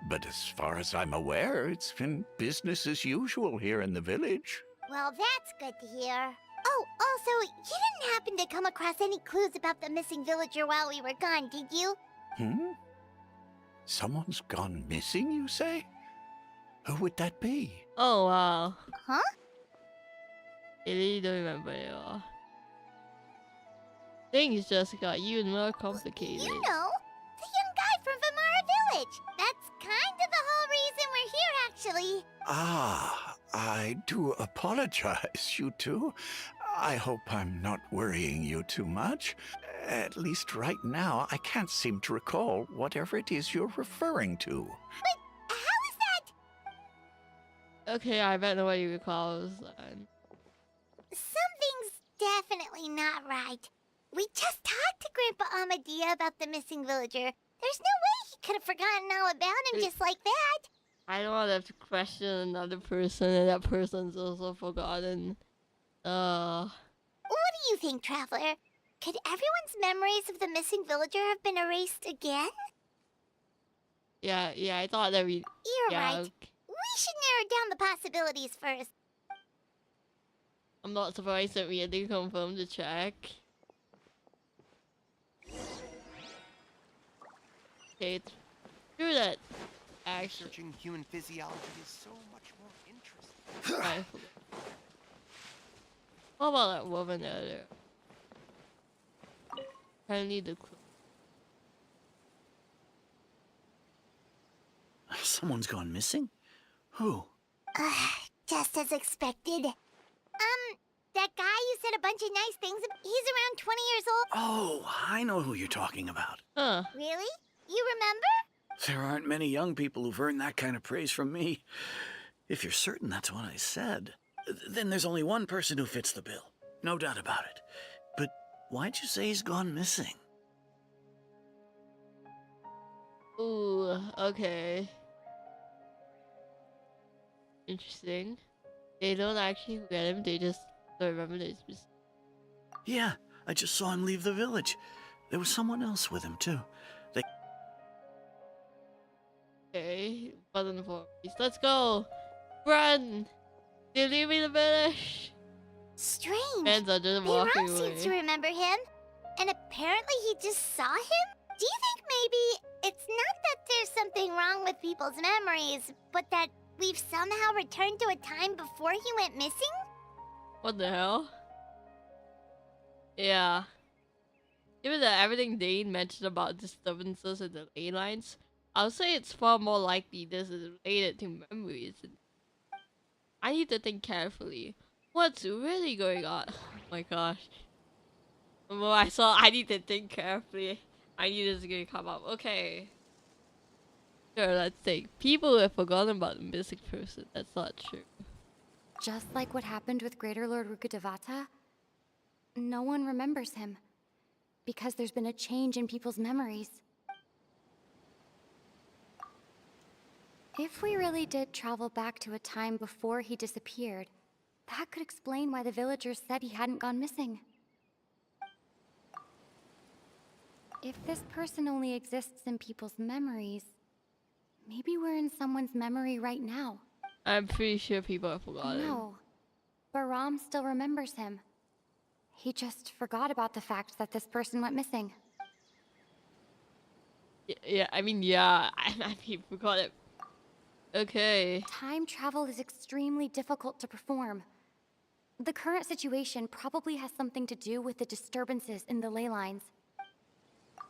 But as far as I'm aware, it's been business as usual here in the village. Well, that's good to hear. Oh, also, you didn't happen to come across any clues about the missing villager while we were gone, did you? Someone's gone missing, you say? Who would that be? Oh wow. Huh? I really don't remember it all. Things just got even more complicated. You know, the young guy from Vimara Village. That's kind of the whole reason we're here, actually. Ah, I do apologize, you two. I hope I'm not worrying you too much. At least right now, I can't seem to recall whatever it is you're referring to. But how is that? Okay, I bet nobody recalls. Something's definitely not right. We just talked to Grandpa Amadea about the missing villager. There's no way he could have forgotten all about him just like that. I don't want to have to question another person, and that person's also forgotten. What do you think, Traveler? Could everyone's memories of the missing villager have been erased again? Yeah, I thought that we. You're yeah, right. okay. We should narrow down the possibilities first. I'm not surprised that we had to confirm the check. Okay, it's true that actually. Researching human physiology is so much more interesting. Right. What about that woman earlier? I need the clue. Someone's gone missing? Who? Just as expected. That guy you said a bunch of nice things about, he's around 20 years old. Oh, I know who you're talking about. Huh. Really? You remember? There aren't many young people who've earned that kind of praise from me. If you're certain that's what I said, then there's only one person who fits the bill. No doubt about it. But why'd you say he's gone missing? Ooh, okay. Interesting. They don't actually get him, they just don't remember that he's missing. Yeah, I just saw him leave the village. There was someone else with him, too. Okay, button for me. Let's go! Run! They're leaving the village! Strange. Fans are just walking Bayram seems to away. remember him. And apparently he just saw him? Do you think maybe it's not that there's something wrong with people's memories, but that we've somehow returned to a time before he went missing? What the hell? Yeah. Given that everything Dane mentioned about disturbances in the ley lines, I would say it's far more likely this is related to memories. I need to think carefully. What's really going on? Oh my gosh. The more I saw, I need to think carefully. I knew this was gonna come up. Okay. Sure, let's think. People have forgotten about the missing person. That's not true. Just like what happened with Greater Lord Rukkhadevata, no one remembers him. Because there's been a change in people's memories. If we really did travel back to a time before he disappeared, that could explain why the villagers said he hadn't gone missing. If this person only exists in people's memories, maybe we're in someone's memory right now. I'm pretty sure people have forgotten. No, Baram still remembers him. He just forgot about the fact that this person went missing. Yeah, I mean, yeah, I mean, forgot it. Okay. Time travel is extremely difficult to perform. The current situation probably has something to do with the disturbances in the ley lines.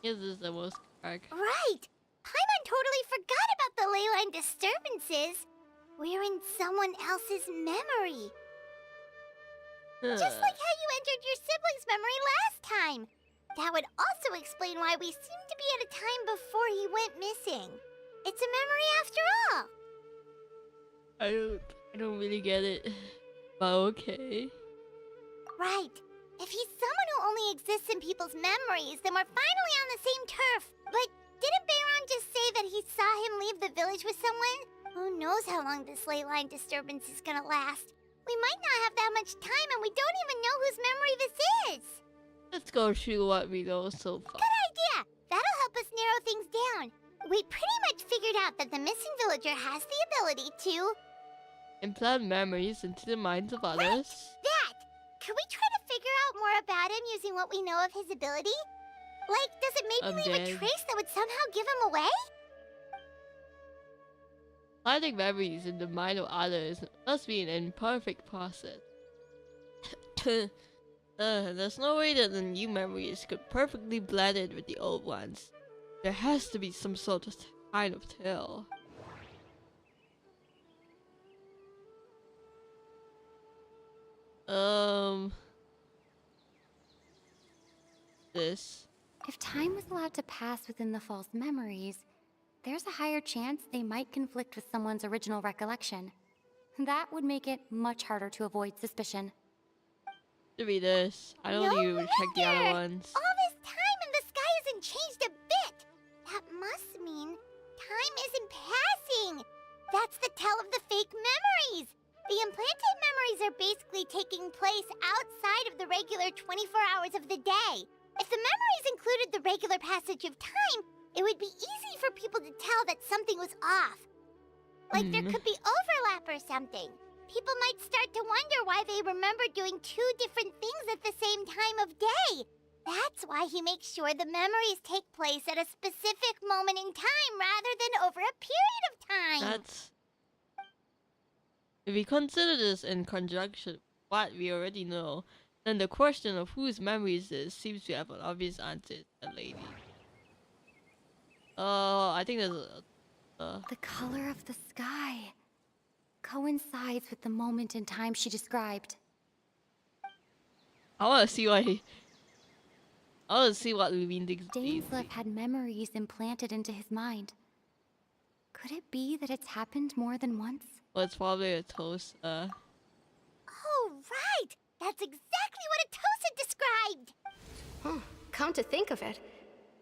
This is the most correct. Right! Paimon totally forgot about the ley line disturbances. We're in someone else's memory. Just like how you entered your sibling's memory last time. That would also explain why we seem to be at a time before he went missing. It's a memory after all. I don't really get it. But okay. Right. If he's someone who only exists in people's memories, then we're finally on the same turf. But didn't Bayron just say that he saw him leave the village with someone? Who knows how long this ley line disturbance is gonna last? We might not have that much time, and we don't even know whose memory this is. Let's go through what we know so far. Good idea. That'll help us narrow things down. We pretty much figured out that the missing villager has the ability to... implant memories into the minds of others. Right, that! Could we try to figure out more about him using what we know of his ability? Like, does it maybe leave a trace that would somehow give him away? Planting memories in the mind of others must be an imperfect process. There's no way that the new memories could perfectly blend in with the old ones. There has to be some sort of kind of tell. This. If time was allowed to pass within the false memories, there's a higher chance they might conflict with someone's original recollection. That would make it much harder to avoid suspicion. To be this. I don't even check the other ones. All this time and the sky hasn't changed a bit. That must mean time isn't passing. That's the tell of the fake memories. The implanted memories are basically taking place outside of the regular 24 hours of the day. If the memories included the regular passage of time, it would be easy for people to tell that something was off. Like there could be overlap or something. People might start to wonder why they remember doing two different things at the same time of day. That's why he makes sure the memories take place at a specific moment in time rather than over a period of time. That's... If we consider this in conjunction with what we already know, then the question of whose memories this seems to have an obvious answer to that lady. I think there's a... The color of the sky coincides with the moment in time she described. I want to see what he... I want to see what we mean. dainself had memories implanted into his mind. Could it be that it's happened more than once? Well, it's probably a toast. Oh, right! That's exactly what a Atosa described! Oh, come to think of it,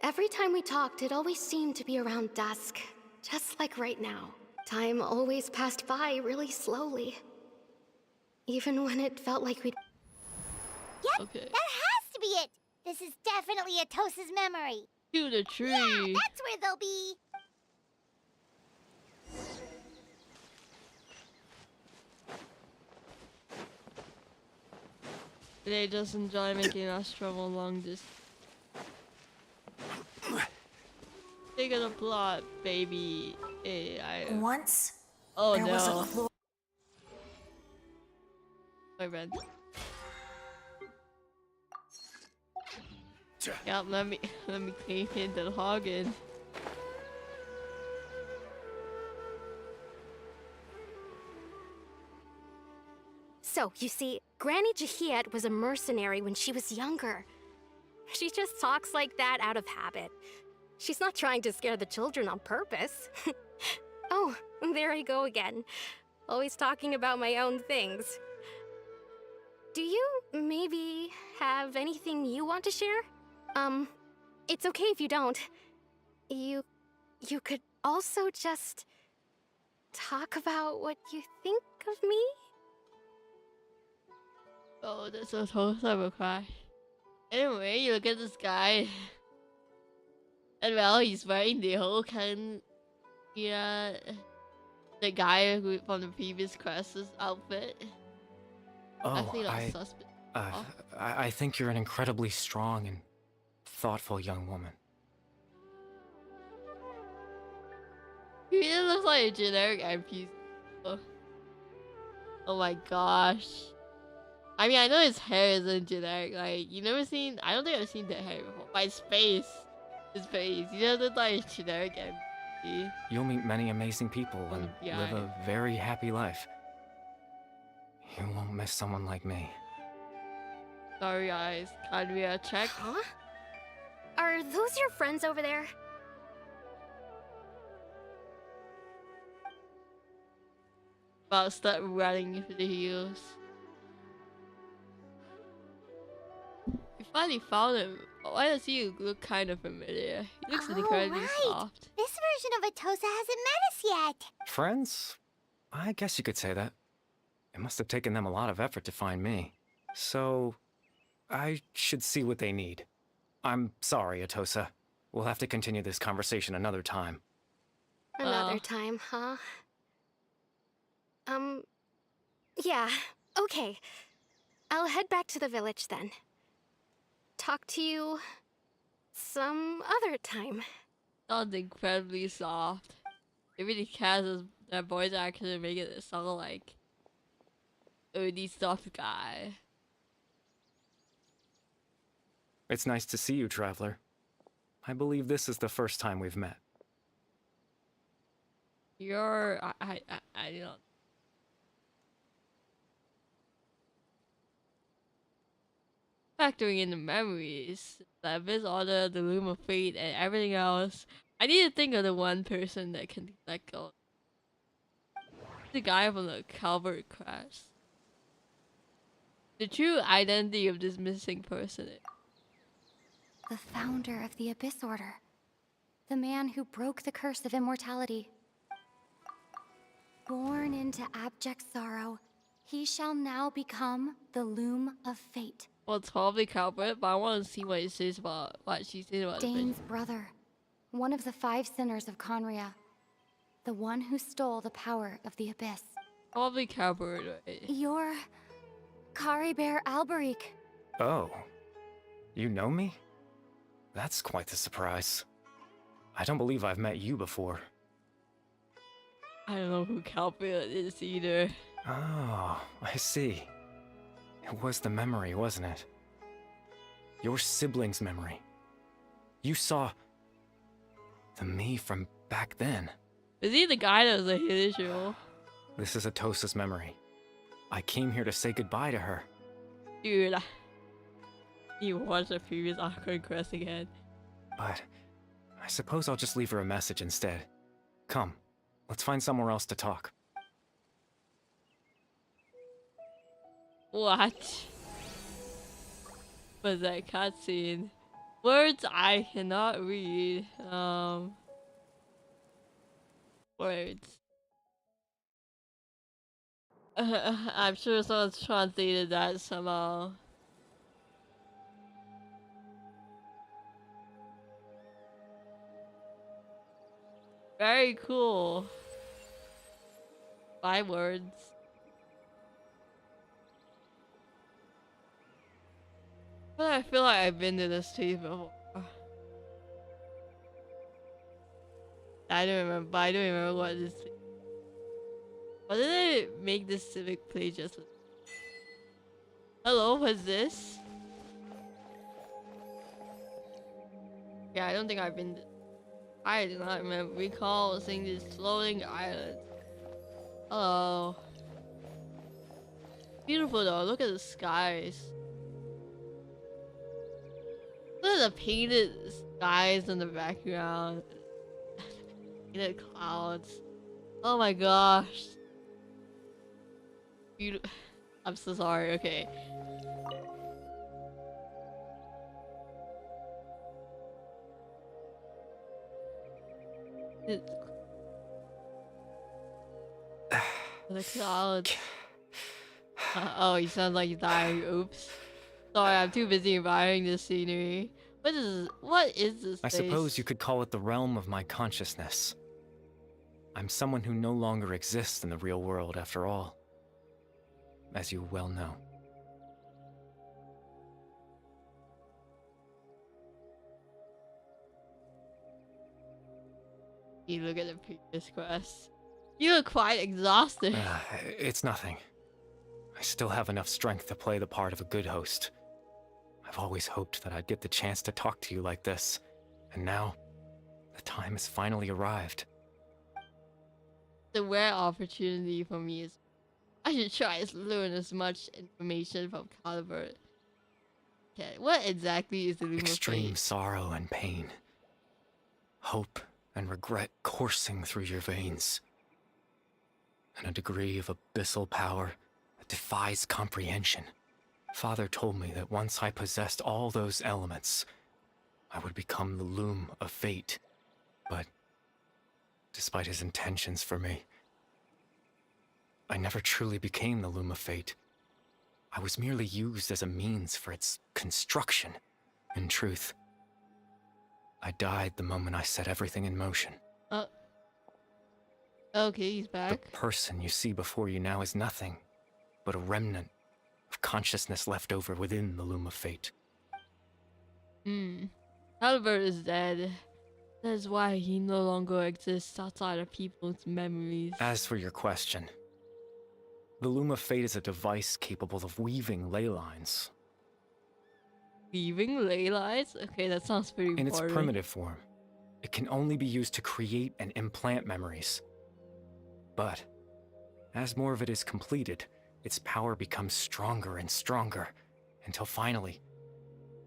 every time we talked, it always seemed to be around dusk. Just like right now. Time always passed by really slowly. Even when it felt like we'd... Yep, Okay. that has to be it! This is definitely Atosa's memory. To the tree. Yeah, that's where they'll be. They just enjoy making us travel along this. Think of the plot, baby. Hey, Once, oh there was a no. floor. My bad. Yep, let me clean in the login. So, you see, Granny Jahiet was a mercenary when she was younger. She just talks like that out of habit. She's not trying to scare the children on purpose. Oh, there I go again. Always talking about my own things. Do you maybe have anything you want to share? It's okay if you don't. You could also just talk about what you think of me? Oh, that's so toast. I will cry. Anyway, you look at this guy. And well, he's wearing the whole kind, yeah, the guy from the previous Cress's outfit. I Oh, think that's suspect. I think you're an incredibly strong and thoughtful young woman. He just looks like a generic NPC. Oh my gosh. I mean, I know his hair isn't generic. Like, you never seen. I don't think I've seen that hair before. But his face. He just looks like a generic NPC. You'll meet many amazing people and live a very happy life. You won't miss someone like me. Sorry, guys. Can we check? Huh? Are those your friends over there? About start running into the heels. We finally found him. Why does he look kind of familiar? He looks incredibly soft. This version of Atosa hasn't met us yet. Friends? I guess you could say that. It must have taken them a lot of effort to find me. So, I should see what they need. I'm sorry, Atosa. We'll have to continue this conversation another time. Another time, huh? Yeah, okay. I'll head back to the village then. Talk to you some other time. Sounds incredibly soft. It really casts that voice actor to make it sound like the soft guy. It's nice to see you, Traveler. I believe this is the first time we've met. You're... I don't... Factoring in the memories, the Abyss Order, the Loom of Fate, and everything else, I need to think of the one person that can let go. The guy from the Calvary crash. The true identity of this missing person. The founder of the Abyss Order. The man who broke the curse of immortality. Born into abject sorrow, he shall now become the Loom of Fate. Well, it's probably Calvert, but I want to see what she says about Dane's brother. One of the 5 sinners of Conria. The one who stole the power of the Abyss. Probably Calvert, right? You're... Caribert Alberic. Oh. You know me? That's quite the surprise. I don't believe I've met you before. I don't know who Calvert is either. Oh, I see. It was the memory, wasn't it? Your sibling's memory. You saw... the me from back then. Is he the guy that was a hit show? This is Atosa's memory. I came here to say goodbye to her. Dude, you watched the previous Archon quest again. But I suppose I'll just leave her a message instead. Come, let's find somewhere else to talk. What? Was that cutscene? Words I cannot read. Words. I'm sure someone's translated that somehow. Very cool. 5 words. But I feel like I've been to this stage before. I don't remember what this. What did I make this civic play just with? Hello, what's this? Yeah, I don't think I've been. I do not recall seeing this floating island. Hello. Beautiful though. Look at the skies. Look at the painted skies in the background. Painted clouds. Oh my gosh. I'm so sorry. Okay. The clouds. Oh, you sound like you're dying. Oops. Sorry, I'm too busy admiring this scenery. What is this I place? suppose you could call it the realm of my consciousness. I'm someone who no longer exists in the real world after all, as you well know. You look at the previous quest. You look quite exhausted. It's nothing. I still have enough strength to play the part of a good host. I've always hoped that I'd get the chance to talk to you like this, and now, the time has finally arrived. The rare opportunity for me is I should try to learn as much information from Caliber. Okay, what exactly is the Loom of Extreme Fate? sorrow and pain. Hope and regret coursing through your veins. And a degree of abyssal power that defies comprehension. Father told me that once I possessed all those elements, I would become the Loom of Fate. But, despite his intentions for me, I never truly became the Loom of Fate. I was merely used as a means for its construction. In truth, I died the moment I set everything in motion. Okay, he's back. The person you see before you now is nothing but a remnant of consciousness left over within the Loom of Fate. Caliber is dead. That's why he no longer exists outside of people's memories. As for your question, the Loom of Fate is a device capable of weaving ley lines. Weaving ley lines? Okay, that sounds pretty In its boring. primitive form, it can only be used to create and implant memories. But, as more of it is completed, its power becomes stronger and stronger, until finally,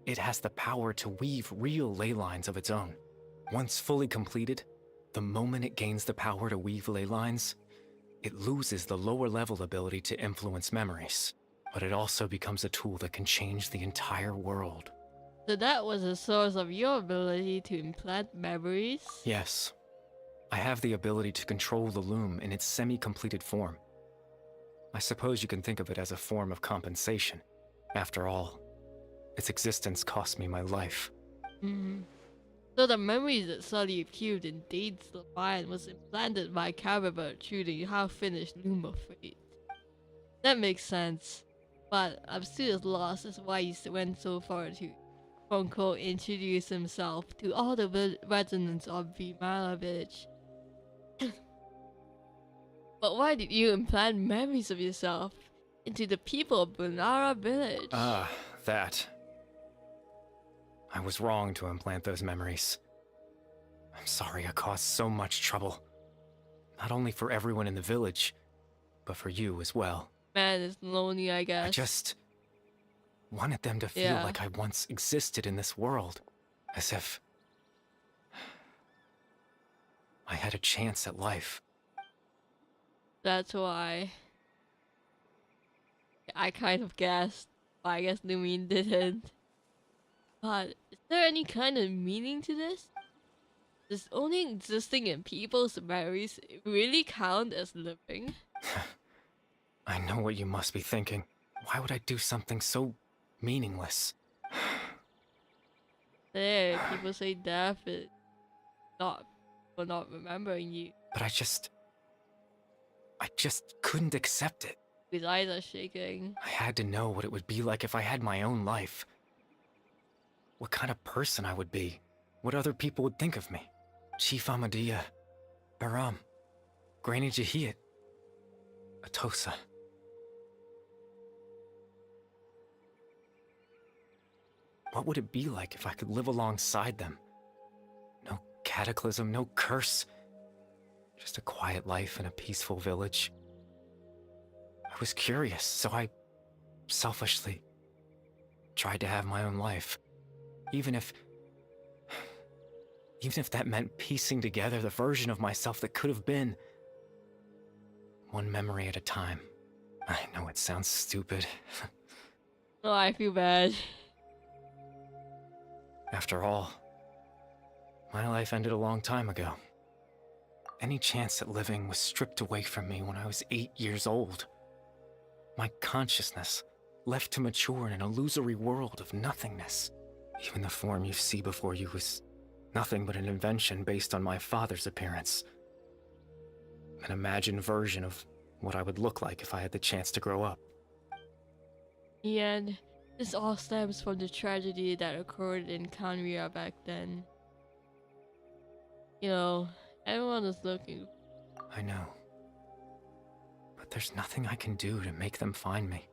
it has the power to weave real ley lines of its own. Once fully completed, the moment it gains the power to weave ley lines, it loses the lower level ability to influence memories. But it also becomes a tool that can change the entire world. So that was the source of your ability to implant memories? Yes. I have the ability to control the Loom in its semi-completed form. I suppose you can think of it as a form of compensation. After all, its existence cost me my life. So the memories that suddenly appeared in dainself mind was implanted by Caliber through the half-finished Loom of Fate. That makes sense. But I'm still as lost as why he went so far to quote-unquote introduce himself to all the residents of Vimala Village. But why did you implant memories of yourself into the people of Bunara Village? That. I was wrong to implant those memories. I'm sorry I caused so much trouble. Not only for everyone in the village, but for you as well. Man, it's lonely, I guess. I just wanted them to feel like I once existed in this world. As if I had a chance at life. That's why I kind of guessed, but I guess Lumine didn't. But is there any kind of meaning to this? Does only existing in people's memories really count as living? I know what you must be thinking. Why would I do something so meaningless? There, people say death is not for not remembering you. But I just couldn't accept it. His eyes are shaking. I had to know what it would be like if I had my own life. What kind of person I would be. What other people would think of me. Chief Ahmadiyya, Baram, Granny Jahiyat, Atosa. What would it be like if I could live alongside them? No cataclysm, no curse. Just a quiet life in a peaceful village. I was curious, so I selfishly tried to have my own life. Even if that meant piecing together the version of myself that could have been. One memory at a time. I know it sounds stupid. Oh, I feel bad. After all, my life ended a long time ago. Any chance at living was stripped away from me when I was 8 years old. My consciousness left to mature in an illusory world of nothingness. Even the form you see before you was nothing but an invention based on my father's appearance. An imagined version of what I would look like if I had the chance to grow up. And this all stems from the tragedy that occurred in Canria back then. You know, everyone is looking. I know. But there's nothing I can do to make them find me.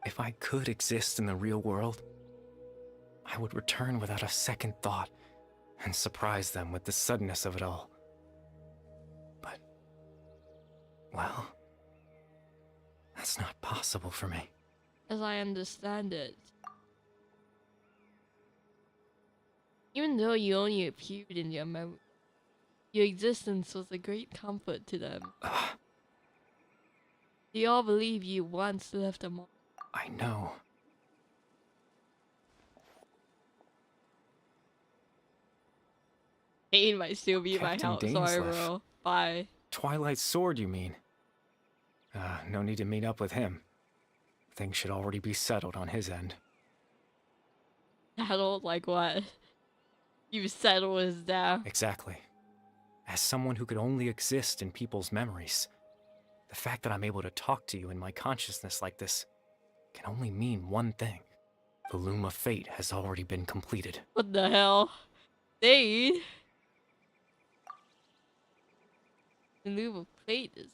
If I could exist in the real world, I would return without a second thought and surprise them with the suddenness of it all. But, well, that's not possible for me. As I understand it, even though you only appeared in their memory, your existence was a great comfort to them. They all believe you once left a mark. I know. Pain might still be my Captain help. Sorry, Dainself. bro. Bye. Twilight Sword, you mean? No need to meet up with him. Things should already be settled on his end. Settled? Like what? You settle his death. Exactly. As someone who could only exist in people's memories, the fact that I'm able to talk to you in my consciousness like this can only mean one thing. The loom of fate has already been completed. What the hell? Dade? The new plate is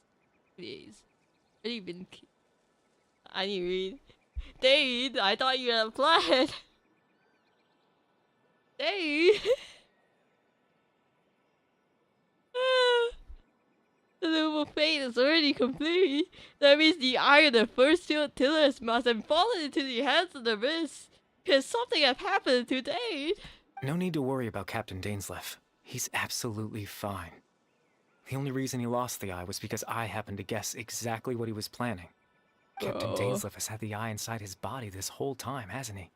already been. I didn't read. Dade, I thought you had a plan. Dade. The loom of fate is already complete. That means the eye of the first two tillers must have fallen into the hands of the abyss. Because something have happened to Dade. No need to worry about Captain Dainself. He's absolutely fine. The only reason he lost the eye was because I happened to guess exactly what he was planning. Captain Dainself has had the eye inside his body this whole time, hasn't he?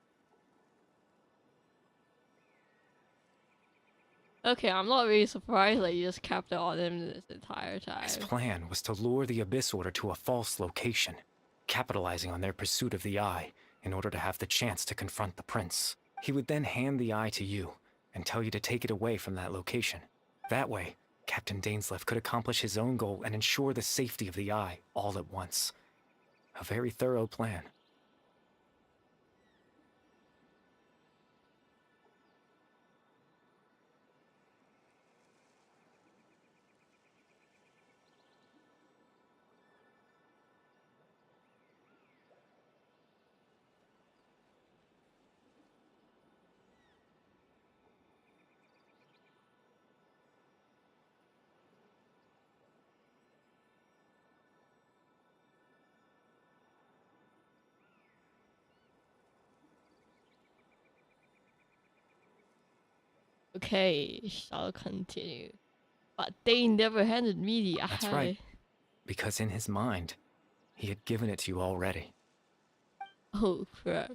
Okay, I'm not really surprised that you just kept it on him this entire time. His plan was to lure the Abyss Order to a false location, capitalizing on their pursuit of the eye in order to have the chance to confront the prince. He would then hand the eye to you and tell you to take it away from that location. That way, Captain Dainself could accomplish his own goal and ensure the safety of the eye all at once. A very thorough plan. Okay, shall continue. But they never handed me the eye. That's right. Because in his mind, he had given it to you already. Oh crap.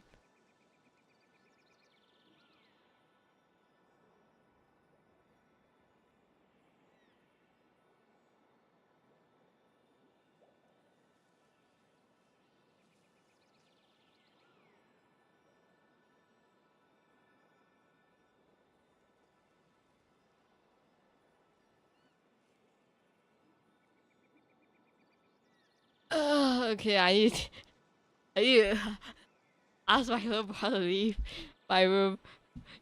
Okay, I need to ask my little brother to leave my room.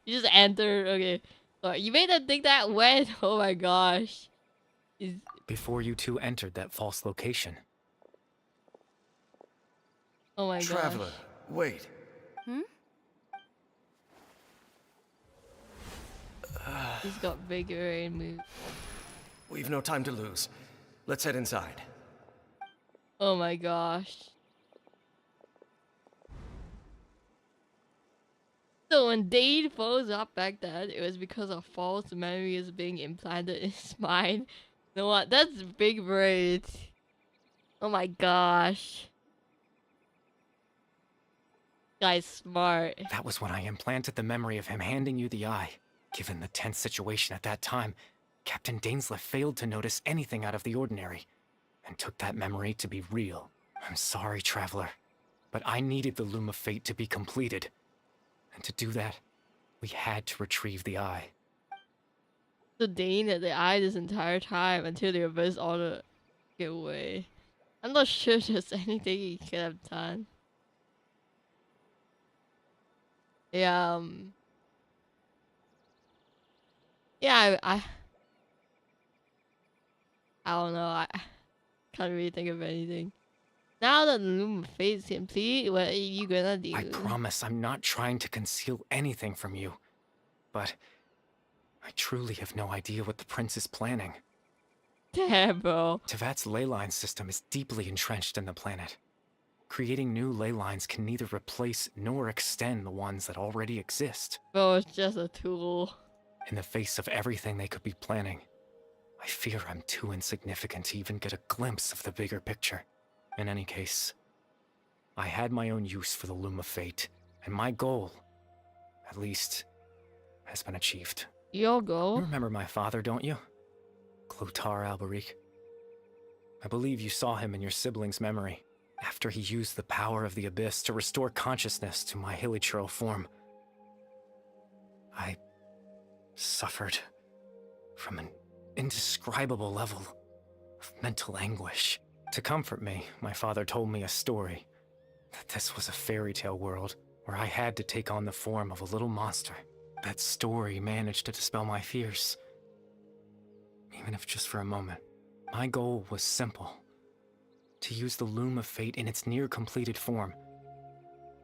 You just entered. Okay, so you made them think that went. Oh my gosh. Before you two entered that false location. Oh my Traveler, gosh. wait. He's got bigger and moved. We've no time to lose. Let's head inside. Oh my gosh. So when Dane froze up back then, it was because of false memories being implanted in his mind. You know what? That's big brain. Oh my gosh. Guy's smart. That was when I implanted the memory of him handing you the eye. Given the tense situation at that time, Captain Dainself failed to notice anything out of the ordinary, and took that memory to be real. I'm sorry, Traveler, but I needed the Loom of Fate to be completed. And to do that, we had to retrieve the eye. So Dane had the eye this entire time until the reverse order get away. I'm not sure there's anything he could have done. Yeah, yeah, I don't know. I can't really think of anything. Now that the Loom of Fate is complete, what are you gonna do? I promise I'm not trying to conceal anything from you, but I truly have no idea what the Prince is planning. Damn, bro. Tevat's ley line system is deeply entrenched in the planet. Creating new ley lines can neither replace nor extend the ones that already exist. Bro, it's just a tool. In the face of everything they could be planning, I fear I'm too insignificant to even get a glimpse of the bigger picture. In any case, I had my own use for the Loom of Fate, and my goal, at least, has been achieved. Your goal? You remember my father, don't you? Clotar Alberic. I believe you saw him in your sibling's memory, after he used the power of the Abyss to restore consciousness to my hilichurl form. I suffered from an indescribable level of mental anguish. To comfort me, my father told me a story, that this was a fairy tale world where I had to take on the form of a little monster. That story managed to dispel my fears, even if just for a moment. My goal was simple: to use the Loom of Fate in its near-completed form,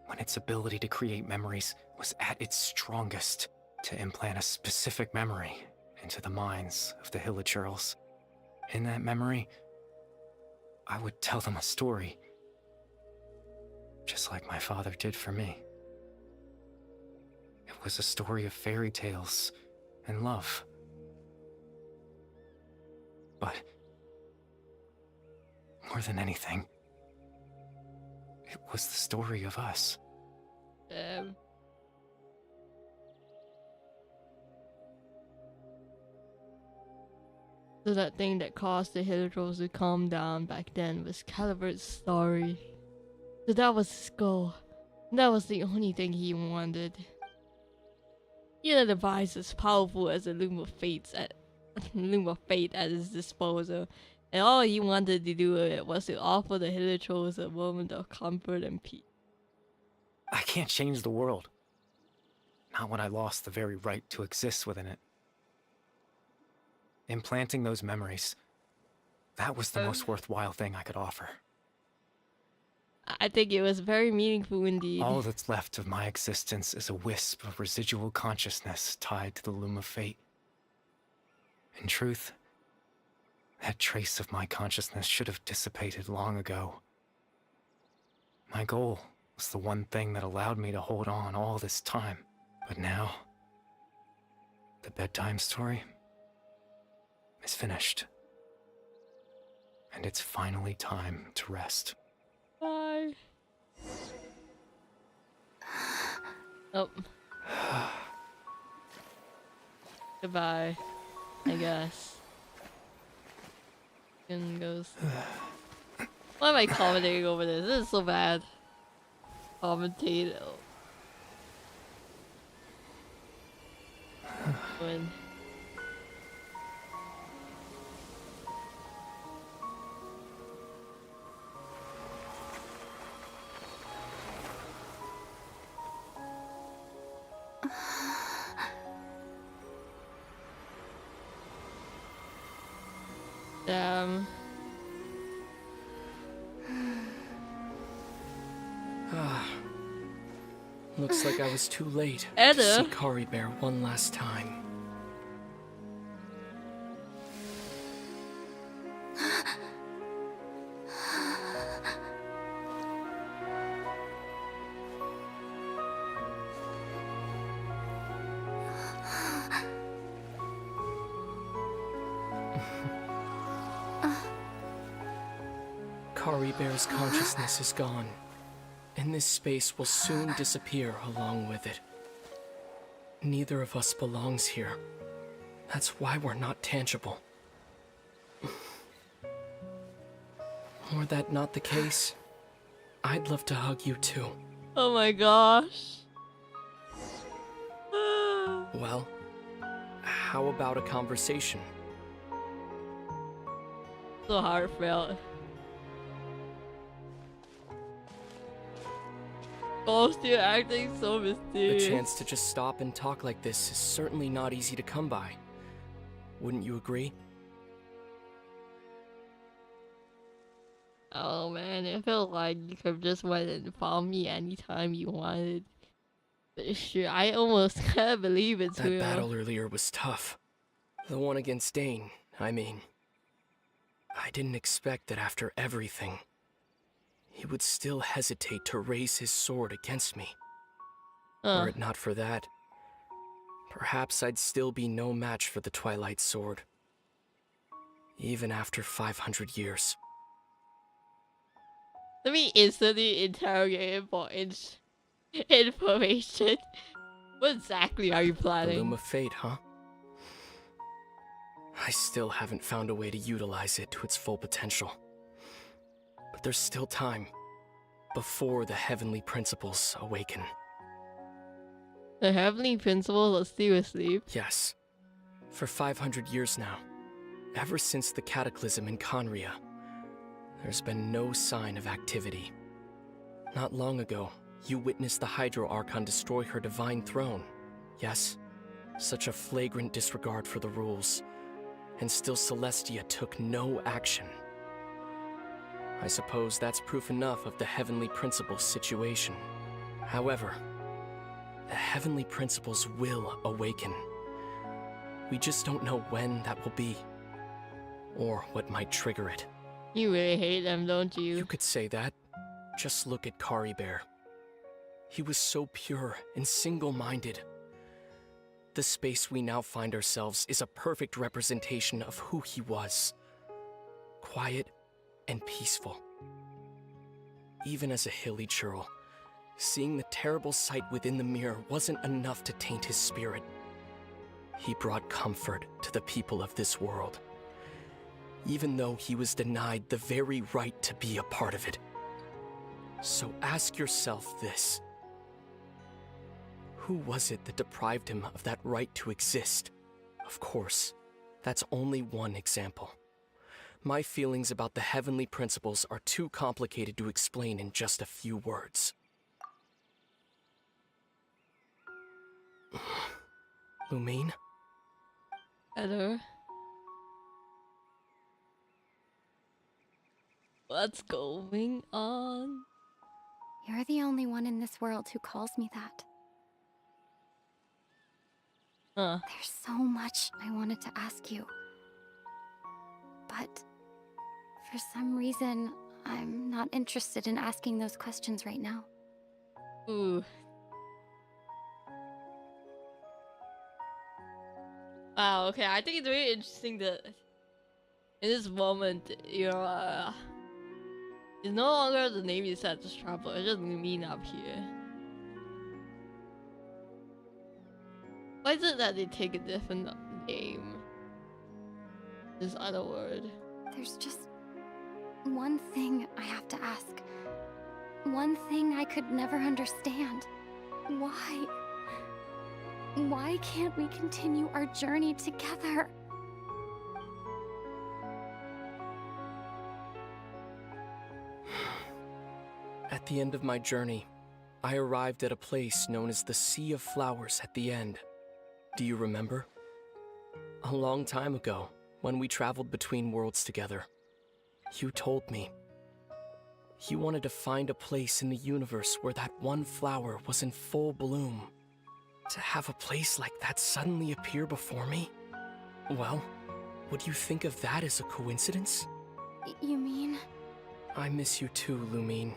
when its ability to create memories was at its strongest, to implant a specific memory into the minds of the hilichurls. In that memory, I would tell them a story, just like my father did for me. It was a story of fairy tales and love. But more than anything, it was the story of us. So that thing that caused the hilichurls to calm down back then was Calibur's story. So that was his goal. That was the only thing he wanted. He had a device as powerful as the Loom of Fate at his disposal, and all he wanted to do with it was to offer the hilichurls a moment of comfort and peace. I can't change the world. Not when I lost the very right to exist within it. Implanting those memories, that was the most worthwhile thing I could offer. I think it was very meaningful indeed. All that's left of my existence is a wisp of residual consciousness tied to the Loom of Fate. In truth, that trace of my consciousness should have dissipated long ago. My goal was the one thing that allowed me to hold on all this time. But now, the bedtime story is finished. And it's finally time to rest. Bye. Oh. Goodbye, I guess. And goes. Why am I commentating over this? This is so bad. Commentate. When. Damn. Looks like I was too late to Edda. see Kari Bear one last time. Kari Bear's consciousness is gone, and this space will soon disappear along with it. Neither of us belongs here. That's why we're not tangible. Were that not the case, I'd love to hug you too. Oh my gosh. Well, how about a conversation? So heartfelt. Oh, still acting so The mysterious. chance to just stop and talk like this is certainly not easy to come by. Wouldn't you agree? Oh man, it felt like you could just went and found me anytime you wanted. But sure, I almost can't believe it's That real. battle earlier was tough. The one against Dane, I mean. I didn't expect that after everything, he would still hesitate to raise his sword against me. Were it not for that, perhaps I'd still be no match for the Twilight Sword. Even after 500 years. Let me instantly interrogate him for information. What exactly are you The planning? Loom of Fate, huh? I still haven't found a way to utilize it to its full potential. But there's still time, before the heavenly principles awaken. The heavenly principles are still asleep. Yes. For 500 years now, ever since the cataclysm in Conria, there's been no sign of activity. Not long ago, you witnessed the Hydro Archon destroy her divine throne. Yes, such a flagrant disregard for the rules, and still Celestia took no action. I suppose that's proof enough of the heavenly principles situation. However, the heavenly principles will awaken. We just don't know when that will be, or what might trigger it. You really hate them, don't you? You could say that. Just look at Kari Bear. He was so pure and single-minded. The space we now find ourselves is a perfect representation of who he was. Quiet and peaceful. Even as a hilly churl, seeing the terrible sight within the mirror wasn't enough to taint his spirit. He brought comfort to the people of this world, even though he was denied the very right to be a part of it. So ask yourself this. Who was it that deprived him of that right to exist? Of course, that's only one example. My feelings about the heavenly principles are too complicated to explain in just a few words. Lumine? Hello. What's going on? You're the only one in this world who calls me that. There's so much I wanted to ask you. But for some reason, I'm not interested in asking those questions right now. Ooh. Wow, okay, I think it's really interesting that in this moment, it's no longer the name you said, just Traveler, it's just Lumine up here. Why is it that they take a different name? This other word. There's just one thing I have to ask. One thing I could never understand. Why? Why can't we continue our journey together? At the end of my journey, I arrived at a place known as the Sea of Flowers at the end. Do you remember? A long time ago, when we traveled between worlds together, you told me you wanted to find a place in the universe where that one flower was in full bloom. To have a place like that suddenly appear before me? Well, would you think of that as a coincidence? You mean? I miss you too, Lumine.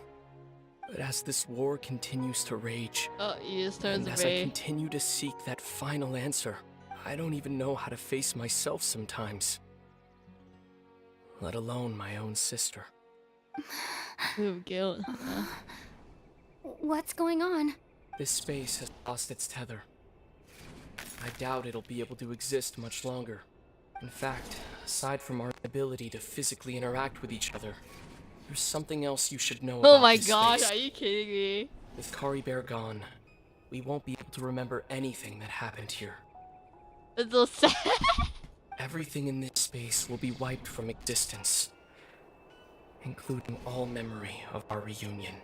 But as this war continues to rage, He just turns and as I away. continue to seek that final answer, I don't even know how to face myself sometimes. let alone my own sister. Ooh, guilt. What's going on? This space has lost its tether. I doubt it'll be able to exist much longer. In fact, aside from our ability to physically interact with each other, there's something else you should know Oh about my this god, space. are you kidding me? With Kari Bear gone, we won't be able to remember anything that happened here. It's so sad. Everything in this space will be wiped from existence, including all memory of our reunion.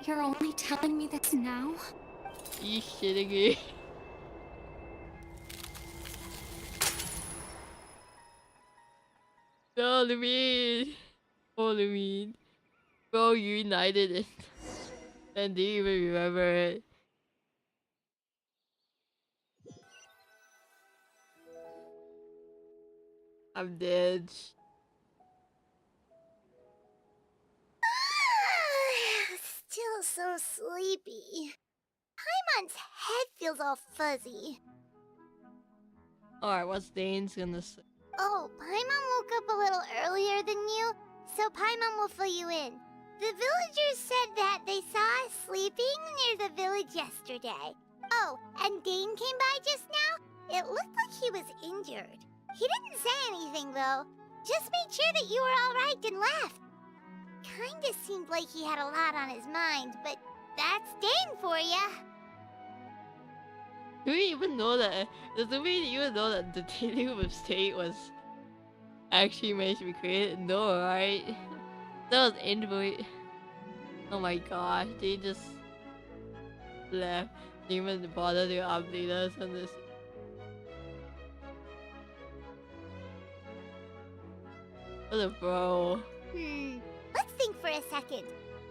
You're only telling me this now? Are you shitting me? No, Levine. Oh, Levine. Bro, you united it. And do you even remember it? I'm dead. Still so sleepy. Paimon's head feels all fuzzy. Alright, what's Dane's gonna say? Oh, Paimon woke up a little earlier than you, so Paimon will fill you in. The villagers said that they saw us sleeping near the village yesterday. Oh, and Dane came by just now. It looked like he was injured. He didn't say anything, though. Just made sure that you were alright and left. Kinda seemed like he had a lot on his mind, but that's Dane for ya. Do we even know that? Does we even know that the Vtuber state was actually meant to be created? No, right? That was invoice. Oh my god, they just left. Didn't even bother to update us on this. What a bro. Let's think for a second.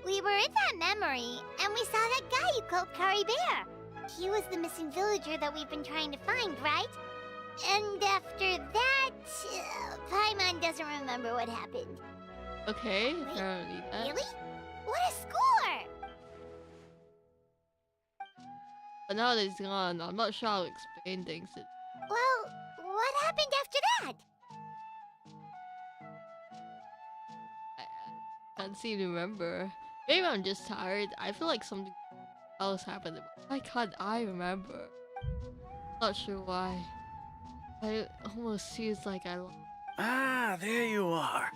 We were in that memory, and we saw that guy you called Kari Bear. He was the missing villager that we've been trying to find, right? And after that, Paimon doesn't remember what happened. Okay, Wait, apparently that. Really? What a score! But now that he's gone, I'm not sure how to explain things. Well, what happened after that? I can't seem to remember. Maybe I'm just tired. I feel like something else happened. Why can't I remember? Not sure why. I almost feels like I lost. Ah, there you are.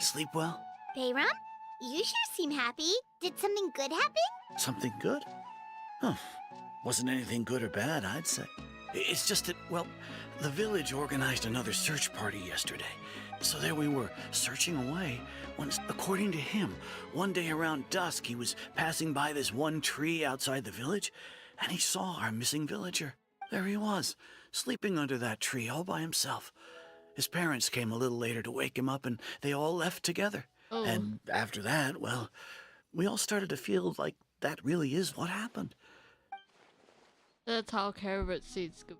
Sleep well? Bayram, you sure seem happy. Did something good happen? Something good? Oh, wasn't anything good or bad, I'd say. It's just that, well, the village organized another search party yesterday. So there we were, searching away, when, according to him, one day around dusk he was passing by this one tree outside the village, and he saw our missing villager. There he was, sleeping under that tree all by himself. His parents came a little later to wake him up, and they all left together. Oh. And after that, well, we all started to feel like that really is what happened. That's how Carrot seeds go.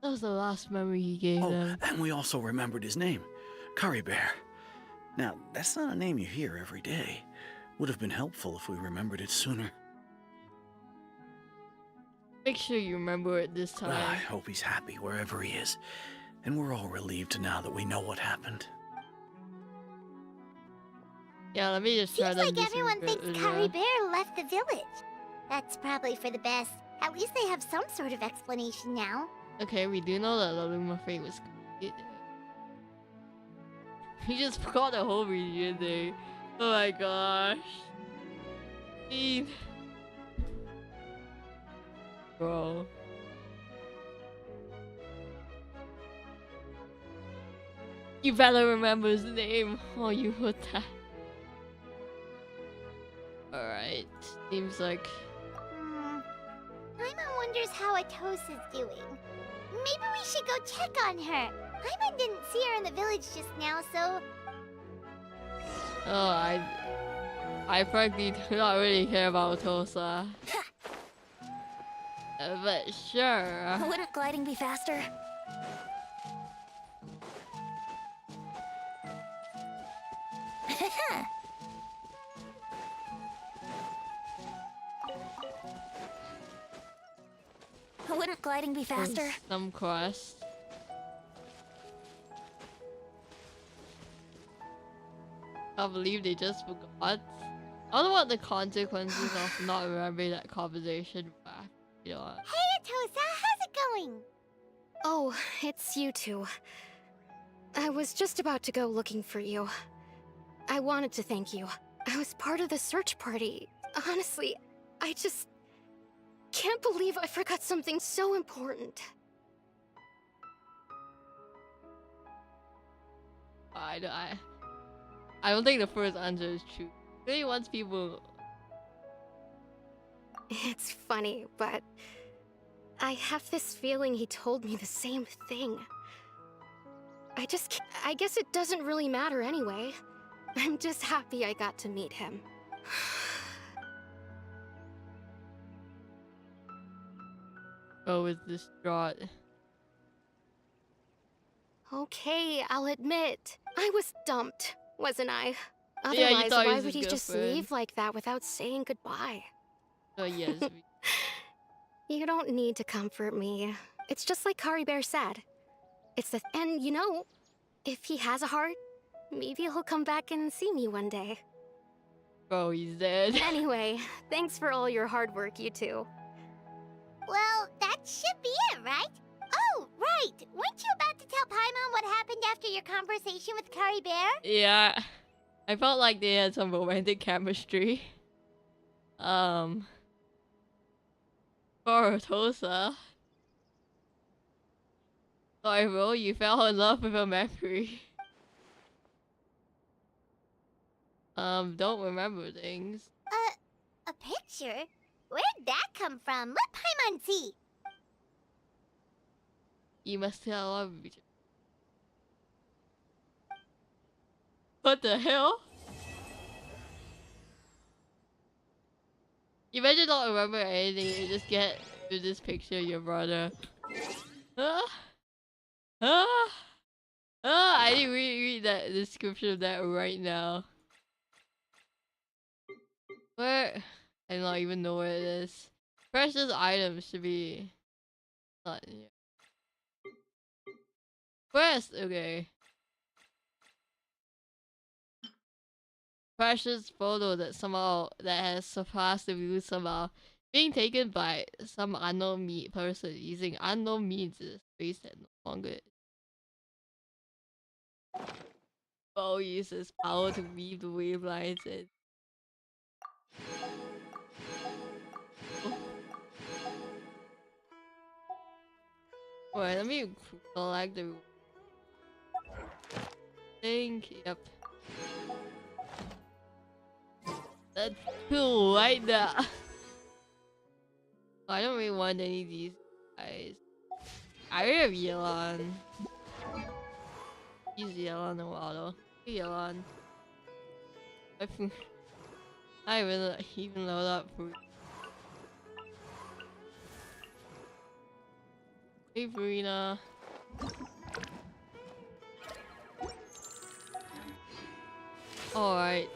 That was the last memory he gave them. And we also remembered his name, Kari Bear. Now, that's not a name you hear every day. Would have been helpful if we remembered it sooner. Make sure you remember it this time. Well, I hope he's happy wherever he is. And we're all relieved now that we know what happened. Yeah, let me just try Seems to like everyone thinks Kari Bear left the village. That's probably for the best. At least they have some sort of explanation now. Okay, we do know that the Luma fate was complete. We just forgot the whole reunion thing. Oh my gosh. Steve. Bro. You better remember his name. Oh, you put that. Alright. Seems like... Paimon wonders how Atos is doing. Maybe we should go check on her. Paimon didn't see her in the village just now, so... Oh, I frankly do not really care about Tosa. But sure. Wouldn't gliding be faster? Wouldn't gliding be faster? Some quest. can't believe they just forgot. I don't know what the consequences of not remembering that conversation were. You know what? Hey, Atosa, how's it going? Oh, it's you two. I was just about to go looking for you. I wanted to thank you. I was part of the search party. Honestly, I just can't believe I forgot something so important. I don't think the first answer is true. Really wants people. It's funny, but I have this feeling he told me the same thing. I guess it doesn't really matter anyway. I'm just happy I got to meet him. Oh, is distraught. Okay, I'll admit. I was dumped, wasn't I? Yeah, you Otherwise, thought he why was would his he just girlfriend. leave like that without saying goodbye? Oh yes. You don't need to comfort me. It's just like Kari Bear said. And you know, if he has a heart, maybe he'll come back and see me one day. Bro, he's dead. Anyway, thanks for all your hard work, you two. Well, that should be it, right? Oh, right! Weren't you about to tell Paimon what happened after your conversation with Kari Bear? Yeah. I felt like they had some romantic chemistry. For Tosa. Sorry bro, you fell in love with a memory. Don't remember things. A picture? Where'd that come from? Let Paimon see! You must tell everybody. What the hell? You better not remember anything, you just get to this picture of your brother. Ah! Ah! Ah! I didn't read that description of that right now. Where? I don't even know where it is. Precious items should be... not here. Quest! Okay. Precious photo that has surpassed the views somehow. Being taken by some unknown person using unknown means in a space that no longer... Bo uses power to weave the wavelines and... Wait, let me collect the thing. Yep. That's cool right now. I don't really want any of these guys. I already have Yelan. Use Yelan a while though. Yelan. I even load up for... Hey Verena. Alright.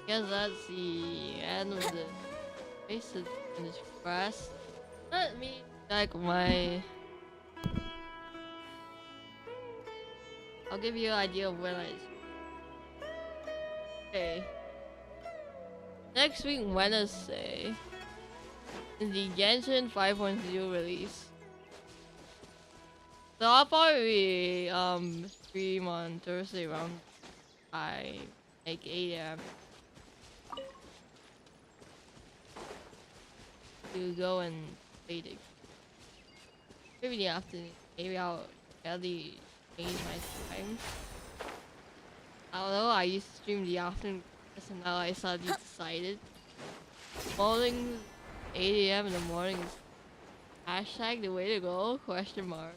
Guess that's the end of the basic finish quest. Let me check my... I'll give you an idea of when Okay. Next week, Wednesday, is the Genshin 5.0 release. So I'll probably stream on Thursday around like 8 AM. To go and play it. Maybe in the afternoon. Maybe I'll barely change my time. I don't know, I used to stream the afternoon and now I suddenly decided. Morning 8 AM in the morning is hashtag the way to go, question mark.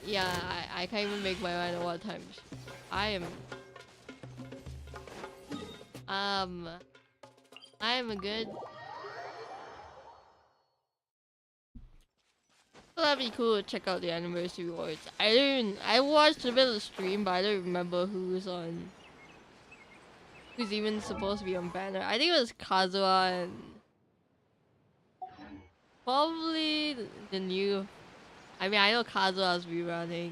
Yeah, I can't even make my mind on what time. I am a good... Well, that'd be cool to check out the anniversary rewards. I watched a bit of the stream, but I don't remember who's even supposed to be on banner. I think it was Kazuha and probably the new... I mean, I know Kazuha's rerunning.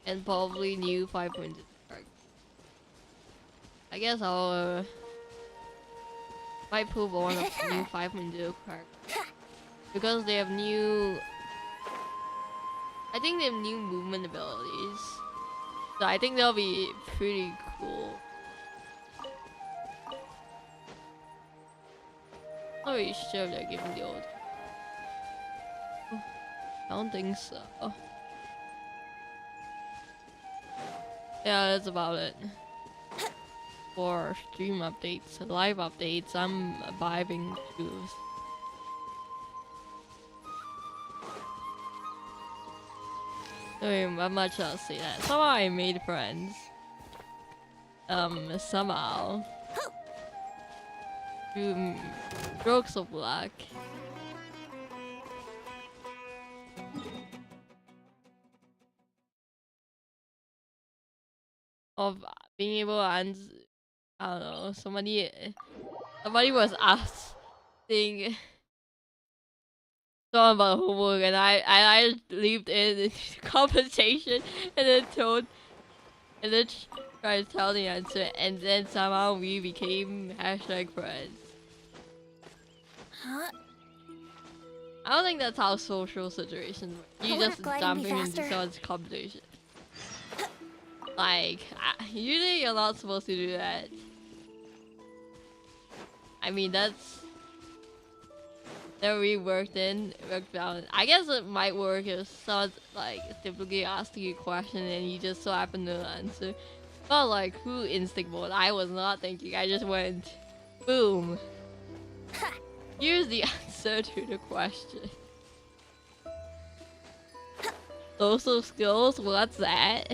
and probably new 5.0 characters. I guess I'll might prove one of the new 5.0 characters because they have new. I think they have new movement abilities, so I think they'll be pretty cool. Not really sure if they're giving the old. I don't think so. Yeah, that's about it. For stream updates, live updates, I'm vibing too. I mean, not much else to say that. Somehow I made friends. Somehow. Through strokes of luck. Of being able to answer, I don't know, somebody was asking someone about homework and I leaped in the conversation and then tried to tell the answer and then somehow we became hashtag friends. Huh? I don't think that's how social situations work. You just jumping into someone's conversation. Like, usually you're not supposed to do that. I mean, that's that we worked out. I guess it might work if someone's like typically asking you a question and you just so happen to answer. But like, who instinct mode? I was not thinking. I just went, boom. Here's the answer to the question. Social skills? What's that?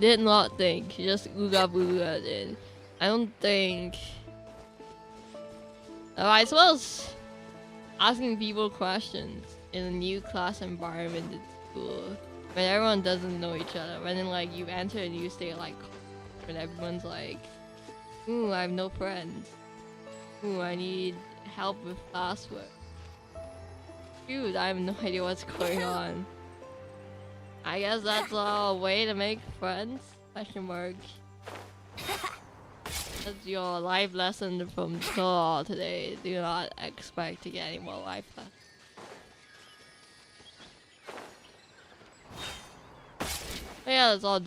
Did not think, just ooga booga did. I don't think. I suppose asking people questions in a new class environment is cool. When everyone doesn't know each other. When then like you enter a new state like when everyone's like, ooh, I have no friends. Ooh, I need help with classwork. Dude, I have no idea what's going on. I guess that's a way to make friends? Question mark. That's your life lesson from Saw today. Do not expect to get any more life lessons. But yeah, that's all.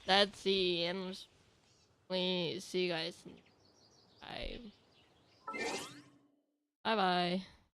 That's the end. See you guys. Bye. Bye bye.